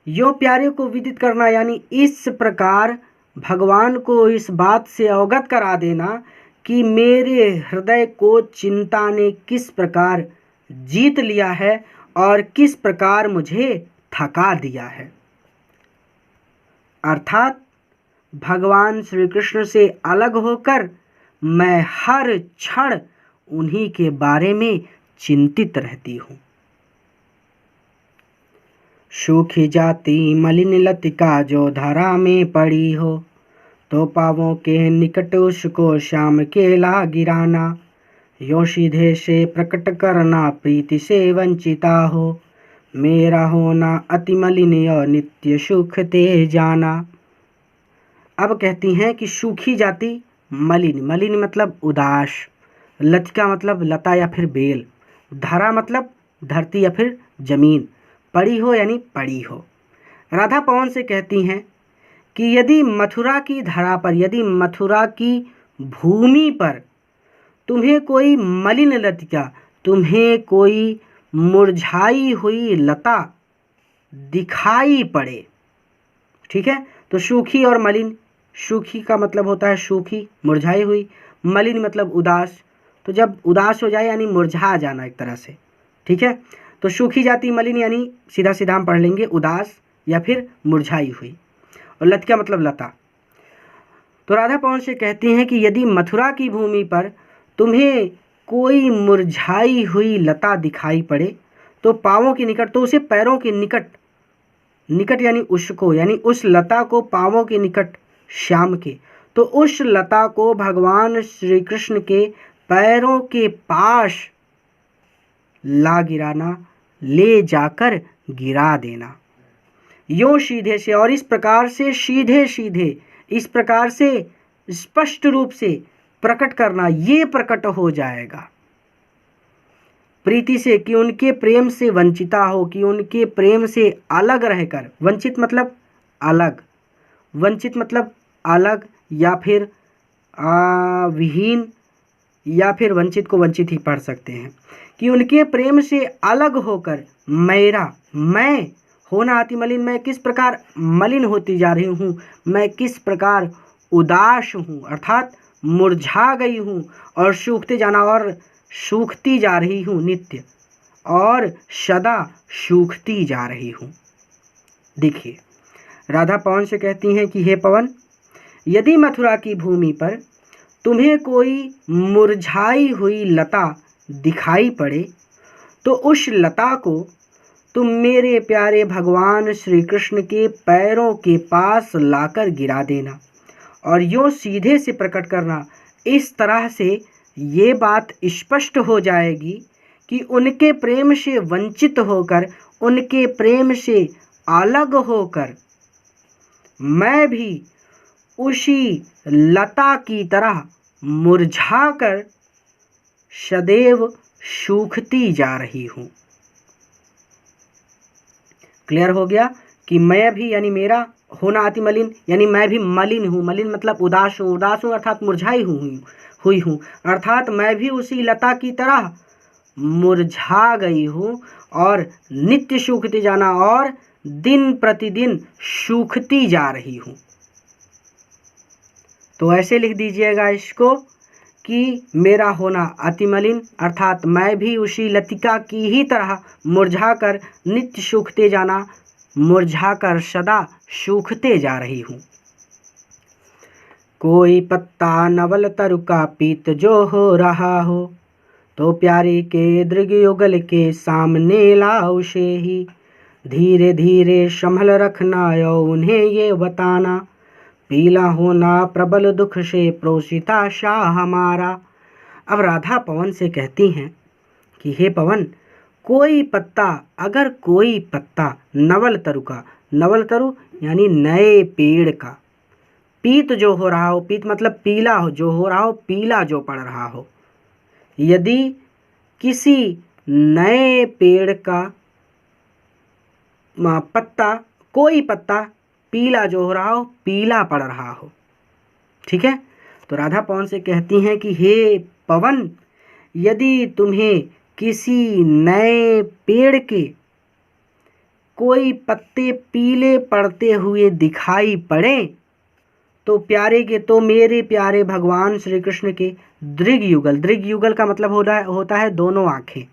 यो प्यारे को विदित करना, यानी इस प्रकार भगवान को इस बात से अवगत करा देना कि मेरे हृदय को चिंता ने किस प्रकार जीत लिया है और किस प्रकार मुझे थका दिया है। अर्थात भगवान श्री कृष्ण से अलग होकर मैं हर क्षण उन्हीं के बारे में चिंतित रहती हूँ। सूखी जाती मलिन लतिका जो धारा में पड़ी हो, तो पावों के निकट उसको श्याम केला गिराना। यो सीधे से प्रकट करना प्रीति से वंचिता हो, मेरा होना अति मलिन यो नित्य सुख ते जाना। अब कहती हैं कि सूखी जाती मलिन, मलिन मतलब उदास, लतिका मतलब लता या फिर बेल, धरा मतलब धरती या फिर जमीन, पड़ी हो यानी पड़ी हो। राधा पवन से कहती हैं कि यदि मथुरा की धरा पर, यदि मथुरा की भूमि पर तुम्हें कोई मलिन लतिका, तुम्हें कोई मुरझाई हुई लता दिखाई पड़े, ठीक है, तो सूखी और मलिन, सूखी का मतलब होता है सूखी, मुरझाई हुई, मलिन मतलब उदास, तो जब उदास हो जाए यानी मुरझा जाना एक तरह से, ठीक है। तो सूखी जाती मलिन यानी सीधा सीधा हम पढ़ लेंगे उदास या फिर मुरझाई हुई, और लतिका मतलब लता। तो राधा पवन से कहती हैं कि यदि मथुरा की भूमि पर तुम्हें कोई मुरझाई हुई लता दिखाई पड़े, तो पाँवों के निकट, तो उसे पैरों के निकट, निकट यानी उसको, यानी उस लता को पाँवों के निकट श्याम के, तो उस लता को भगवान श्री कृष्ण के पैरों के पास ला गिराना, ले जाकर गिरा देना। यो सीधे से, और इस प्रकार से सीधे सीधे, इस प्रकार से स्पष्ट रूप से प्रकट करना, ये प्रकट हो जाएगा प्रीति से कि उनके प्रेम से वंचिता हो, कि उनके प्रेम से अलग रहकर, वंचित मतलब अलग, वंचित मतलब अलग या फिर विहीन, या फिर वंचित को वंचित ही पढ़ सकते हैं, कि उनके प्रेम से अलग होकर मेरा, मैं होना अति मलिन, मैं किस प्रकार मलिन होती जा रही हूँ, मैं किस प्रकार उदास हूँ, अर्थात मुरझा गई हूँ और सूखते जाना, और सूखती जा रही हूँ नित्य, और सदा सूखती जा रही हूँ। देखिए राधा पवन से कहती हैं कि हे पवन, यदि मथुरा की भूमि पर तुम्हें कोई मुरझाई हुई लता दिखाई पड़े, तो उस लता को तुम मेरे प्यारे भगवान श्री कृष्ण के पैरों के पास लाकर गिरा देना, और यूँ सीधे से प्रकट करना। इस तरह से ये बात स्पष्ट हो जाएगी कि उनके प्रेम से वंचित होकर, उनके प्रेम से अलग होकर मैं भी उसी लता की तरह मुरझाकर सदैव सूखती जा रही हूँ। क्लियर हो गया कि मैं भी यानी मेरा होना अति मलिन, यानी मैं भी मलिन हूँ। मलिन मतलब उदास हूँ, उदास हूँ अर्थात मुरझाई हुई हूँ, अर्थात मैं भी उसी लता की तरह मुरझा गई हूँ और नित्य सूखती जाना और दिन प्रतिदिन सूखती जा रही हूँ। तो ऐसे लिख दीजिएगा इसको कि मेरा होना अति मलिन अर्थात मैं भी उसी लतिका की ही तरह मुरझाकर नित्य सूखते जाना, मुरझाकर सदा सूखते जा रही हूँ। कोई पत्ता नवल तरु का पीत जो हो रहा हो, तो प्यारे के दृग युगल के सामने लाओ उसे ही। धीरे धीरे संभल रखना और उन्हें ये बताना, पीला होना प्रबल दुख से प्रोसिता शाह हमारा। अब राधा पवन से कहती हैं कि हे पवन, कोई पत्ता, अगर कोई पत्ता नवल तरु का, नवल तरु यानी नए पेड़ का, पीत जो हो रहा हो, पीत मतलब पीला हो जो हो रहा हो, पीला जो पड़ रहा हो, यदि किसी नए पेड़ का पत्ता, कोई पत्ता पीला जो हो रहा हो, पीला पड़ रहा हो, ठीक है। तो राधा पवन से कहती हैं कि हे पवन, यदि तुम्हें किसी नए पेड़ के कोई पत्ते पीले पड़ते हुए दिखाई पड़े तो प्यारे के, तो मेरे प्यारे भगवान श्री कृष्ण के दृग युगल, दृग युगल का मतलब होता है दोनों आँखें,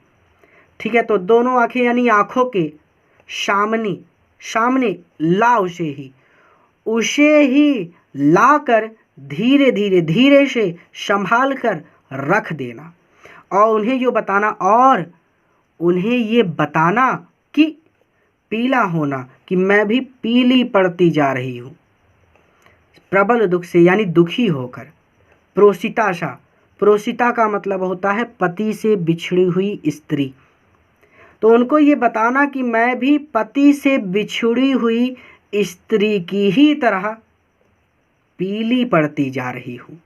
ठीक है। तो दोनों आँखें यानी आँखों के सामने, सामने ला उसे ही लाकर धीरे धीरे, धीरे से संभाल कर रख देना और उन्हें ये बताना कि पीला होना, कि मैं भी पीली पड़ती जा रही हूँ प्रबल दुख से यानी दुखी होकर। प्रोसिताशा, प्रोसिता का मतलब होता है पति से बिछड़ी हुई स्त्री। तो उनको ये बताना कि मैं भी पति से बिछड़ी हुई स्त्री की ही तरह पीली पड़ती जा रही हूँ।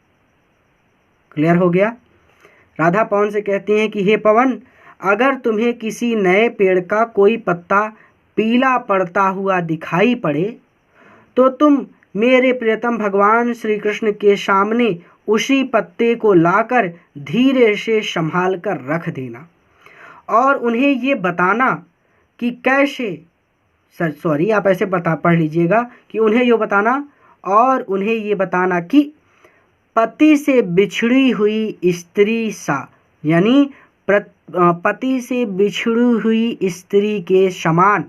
क्लियर हो गया। राधा पवन से कहती हैं कि हे पवन, अगर तुम्हें किसी नए पेड़ का कोई पत्ता पीला पड़ता हुआ दिखाई पड़े तो तुम मेरे प्रियतम भगवान श्री कृष्ण के सामने उसी पत्ते को लाकर धीरे से संभाल कर रख देना और उन्हें ये बताना कि कैसे, सॉरी आप ऐसे पढ़ लीजिएगा कि उन्हें ये बताना और उन्हें ये बताना कि पति से बिछड़ी हुई स्त्री सा, यानी पति से बिछड़ी हुई स्त्री के समान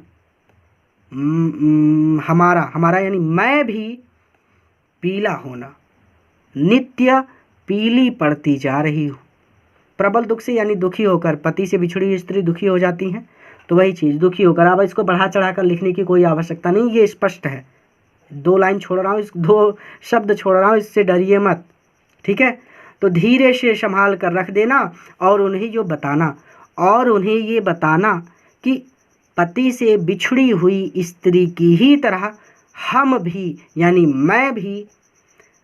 हमारा यानी मैं भी पीला होना, नित्य पीली पड़ती जा रही हूँ। प्रबल दुख से यानी दुखी होकर, पति से बिछड़ी हुई स्त्री दुखी हो जाती हैं, तो वही चीज़ दुखी होकर। अब इसको बढ़ा चढ़ा कर लिखने की कोई आवश्यकता नहीं, ये स्पष्ट है। 2 लाइन छोड़ रहा हूँ, 2 शब्द छोड़ रहा हूँ, इससे डरिए मत, ठीक है। तो धीरे से संभाल कर रख देना और उन्हें ये बताना कि पति से बिछड़ी हुई स्त्री की ही तरह हम भी यानी मैं भी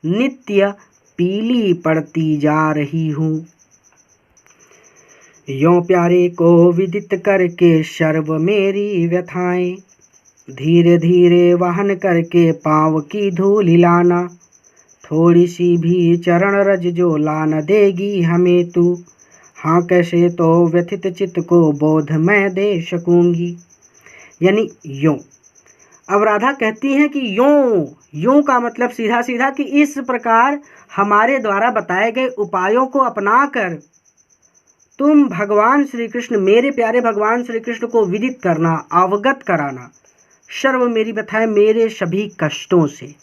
नित्य पीली पड़ती जा रही हूँ। यों प्यारे को विदित करके सर्व मेरी व्यथाएं, धीरे धीरे वहन करके पाँव की धूल हिलाना, थोड़ी सी भी चरण रज जो ला न देगी हमें तू, हाँ कैसे तो व्यथित चित्त को बोध मैं दे सकूंगी। यानी यों। अब राधा कहती हैं कि यों का मतलब सीधा सीधा कि इस प्रकार हमारे द्वारा बताए गए उपायों को अपनाकर तुम भगवान श्री कृष्ण, मेरे प्यारे भगवान श्री कृष्ण को विदित करना, अवगत कराना सर्व मेरी व्यथाएं, मेरे सभी कष्टों से।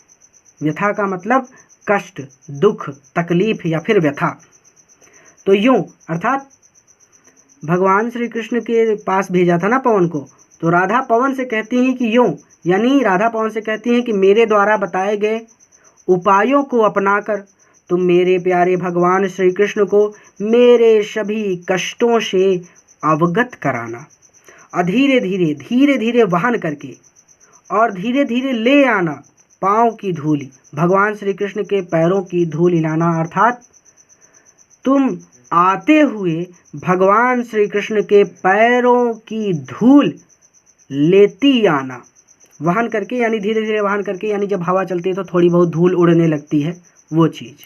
व्यथा का मतलब कष्ट, दुख, तकलीफ या फिर व्यथा। तो यूं अर्थात भगवान श्री कृष्ण के पास भेजा था ना पवन को, तो राधा पवन से कहती हैं कि यूं, यानी राधा पवन से कहती हैं कि मेरे द्वारा बताए गए उपायों को अपनाकर तुम मेरे प्यारे भगवान श्री कृष्ण को मेरे सभी कष्टों से अवगत कराना, और धीरे धीरे वाहन करके और धीरे धीरे ले आना पाँव की धूल, भगवान श्री कृष्ण के पैरों की धूल लाना, अर्थात तुम आते हुए भगवान श्री कृष्ण के पैरों की धूल लेती आना, वाहन करके, यानी धीरे धीरे वाहन करके, यानी जब हवा चलती है तो थोड़ी बहुत धूल उड़ने लगती है, वो चीज़।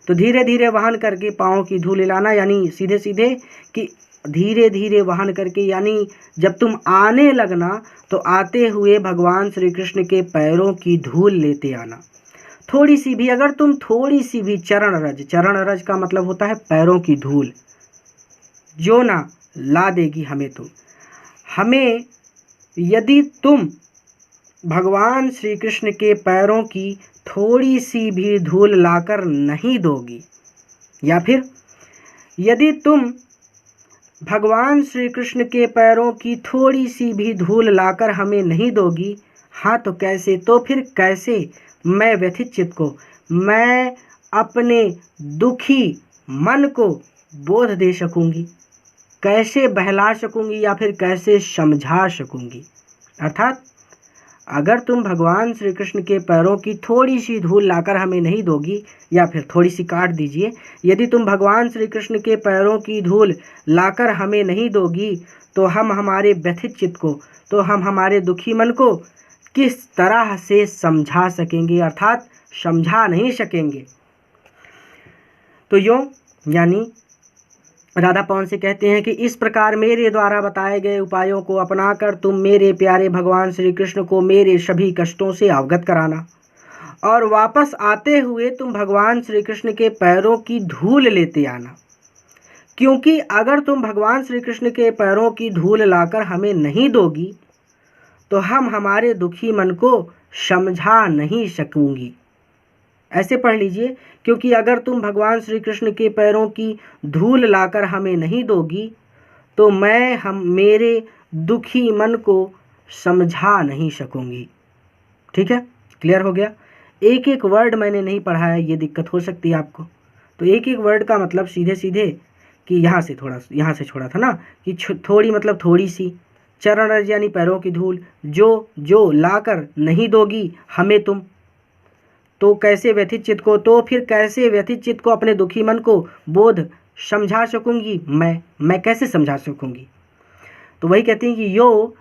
तो धीरे धीरे वाहन करके पाँव की धूल लाना, यानी सीधे सीधे कि धीरे धीरे वाहन करके, यानी जब तुम आने लगना तो आते हुए भगवान श्री कृष्ण के पैरों की धूल लेते आना। थोड़ी सी भी, अगर तुम थोड़ी सी भी चरण रज का मतलब होता है पैरों की धूल, जो ना ला देगी हमें यदि तुम भगवान श्री कृष्ण के पैरों की थोड़ी सी भी धूल लाकर नहीं दोगी, या फिर यदि तुम भगवान श्री कृष्ण के पैरों की थोड़ी सी भी धूल लाकर हमें नहीं दोगी, हाँ तो कैसे, तो फिर कैसे मैं व्यथित चित्त को, मैं अपने दुखी मन को बोध दे सकूंगी, कैसे बहला सकूंगी, या फिर कैसे समझा सकूंगी। अर्थात अगर तुम भगवान श्री कृष्ण के पैरों की थोड़ी सी धूल लाकर हमें नहीं दोगी, या फिर थोड़ी सी काट दीजिए, यदि तुम भगवान श्री कृष्ण के पैरों की धूल लाकर हमें नहीं दोगी तो हम हमारे व्यथित चित्त को, तो हम हमारे दुखी मन को किस तरह से समझा सकेंगे, अर्थात समझा नहीं सकेंगे। तो यूँ यानी राधा पवन से कहते हैं कि इस प्रकार मेरे द्वारा बताए गए उपायों को अपनाकर तुम मेरे प्यारे भगवान श्री कृष्ण को मेरे सभी कष्टों से अवगत कराना, और वापस आते हुए तुम भगवान श्री कृष्ण के पैरों की धूल लेते आना, क्योंकि अगर तुम भगवान श्री कृष्ण के पैरों की धूल लाकर हमें नहीं दोगी तो हम हमारे दुखी मन को समझा नहीं सकूंगी। ऐसे पढ़ लीजिए, क्योंकि अगर तुम भगवान श्री कृष्ण के पैरों की धूल लाकर हमें नहीं दोगी तो मैं मेरे दुखी मन को समझा नहीं सकूंगी। ठीक है, क्लियर हो गया। एक एक वर्ड मैंने नहीं पढ़ा है, ये दिक्कत हो सकती है आपको। तो एक एक वर्ड का मतलब सीधे सीधे कि यहाँ से छोड़ा था ना, कि थोड़ी मतलब थोड़ी सी, चरण रज यानी पैरों की धूल, जो लाकर नहीं दोगी हमें तुम, तो कैसे व्यथित चित्त को, तो फिर कैसे व्यथित चित्त को अपने दुखी मन को बोध समझा सकूंगी, मैं कैसे समझा सकूंगी। तो वही कहती हैं कि यो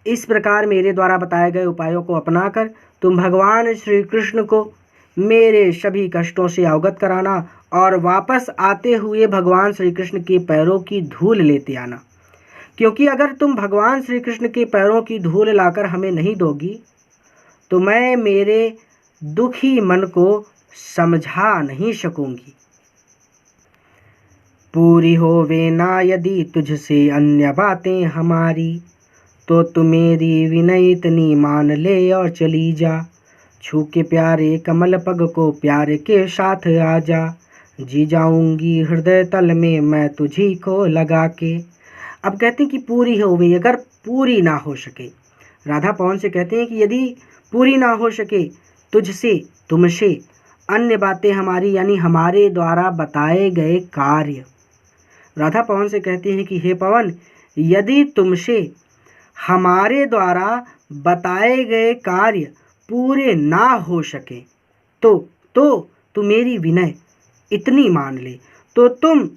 इस प्रकार मेरे द्वारा बताए गए उपायों को अपनाकर तुम भगवान श्री कृष्ण को मेरे सभी कष्टों से अवगत कराना, और वापस आते हुए भगवान श्री कृष्ण के पैरों की धूल लेते आना, क्योंकि अगर तुम भगवान श्री कृष्ण के पैरों की धूल लाकर हमें नहीं दोगी तो मैं मेरे दुखी मन को समझा नहीं सकूंगी। पूरी होवे ना यदि तुझसे अन्य बातें हमारी, तो तू मेरी विनय इतनी मान ले और चली जा, छू के प्यारे कमल पग को प्यार के साथ आ जा, जी जाऊंगी हृदय तल में मैं तुझी को लगा के। अब कहते हैं कि पूरी होवे, अगर पूरी ना हो सके, राधा पवन से कहते हैं कि यदि पूरी ना हो सके तुझसे, तुमसे अन्य बातें हमारी, यानी हमारे द्वारा बताए गए कार्य। राधा पवन से कहते हैं कि हे पवन, यदि तुमसे हमारे द्वारा बताए गए कार्य पूरे ना हो सके तो मेरी विनय इतनी मान ले, तो तुम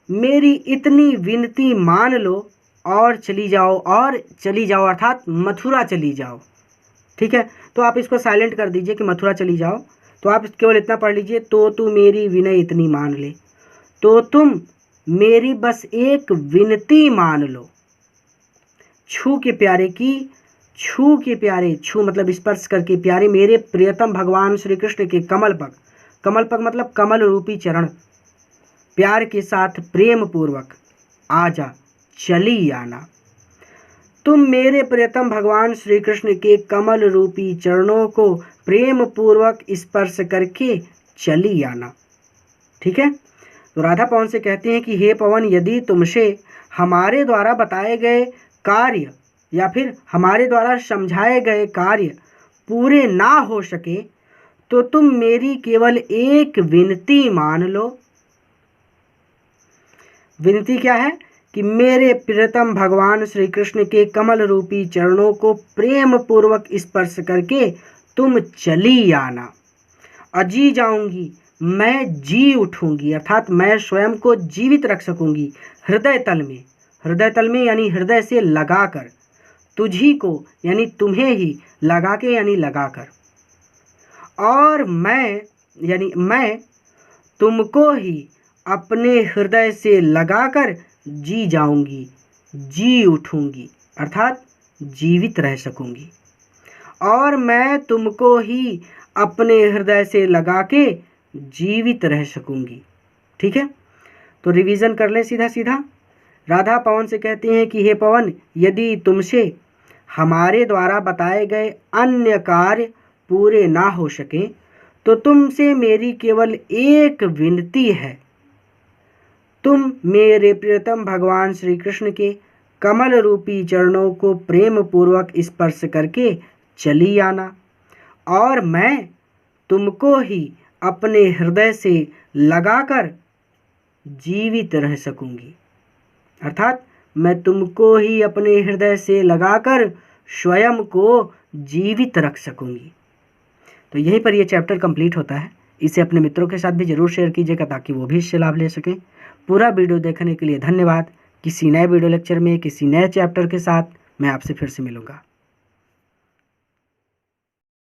मेरी इतनी विनती मान लो और चली जाओ, अर्थात मथुरा चली जाओ। ठीक है, तो आप इसको साइलेंट कर दीजिए कि मथुरा चली जाओ। तो आप केवल इतना पढ़ लीजिए, तो तू मेरी विनय इतनी मान ले, तो तुम मेरी बस एक विनती मान लो, छू के प्यारे की, छू के प्यारे, छू मतलब स्पर्श करके प्यारे मेरे प्रियतम भगवान श्री कृष्ण के कमल पग मतलब कमल रूपी चरण, प्यार के साथ प्रेम पूर्वक आजा, चली आना। तुम मेरे प्रियतम भगवान श्री कृष्ण के कमल रूपी चरणों को प्रेम पूर्वक स्पर्श करके चली आना। ठीक है, तो राधा पवन से कहते हैं कि हे पवन, यदि तुमसे हमारे द्वारा बताए गए कार्य या फिर हमारे द्वारा समझाए गए कार्य पूरे ना हो सके तो तुम मेरी केवल एक विनती मान लो। विनती क्या है कि मेरे प्रियतम भगवान श्री कृष्ण के कमल रूपी चरणों को प्रेम पूर्वक स्पर्श करके तुम चली आना। अजी जाऊंगी, मैं जी उठूंगी, अर्थात मैं स्वयं को जीवित रख सकूंगी हृदय तल में। हृदय तल में यानी हृदय से लगाकर, तुझी को यानी तुम्हें ही लगा के यानी लगाकर, और मैं तुमको ही अपने हृदय से लगाकर जी जाऊंगी, जी उठूंगी, अर्थात जीवित रह सकूंगी। और मैं तुमको ही अपने हृदय से लगा के जीवित रह सकूंगी। ठीक है, तो रिवीजन कर लें सीधा सीधा। राधा पवन से कहती हैं कि हे पवन, यदि तुमसे हमारे द्वारा बताए गए अन्य कार्य पूरे ना हो सके तो तुमसे मेरी केवल एक विनती है, तुम मेरे प्रियतम भगवान श्री कृष्ण के कमल रूपी चरणों को प्रेम पूर्वक स्पर्श करके चली आना, और मैं तुमको ही अपने हृदय से लगाकर जीवित रह सकूंगी, अर्थात मैं तुमको ही अपने हृदय से लगाकर स्वयं को जीवित रख सकूंगी। तो यहीं पर यह चैप्टर कंप्लीट होता है। इसे अपने मित्रों के साथ भी ज़रूर शेयर कीजिएगा ताकि वो भी इससे लाभ ले सकें। पूरा वीडियो देखने के लिए धन्यवाद। किसी नए वीडियो लेक्चर में किसी नए चैप्टर के साथ मैं आपसे फिर से मिलूँगा।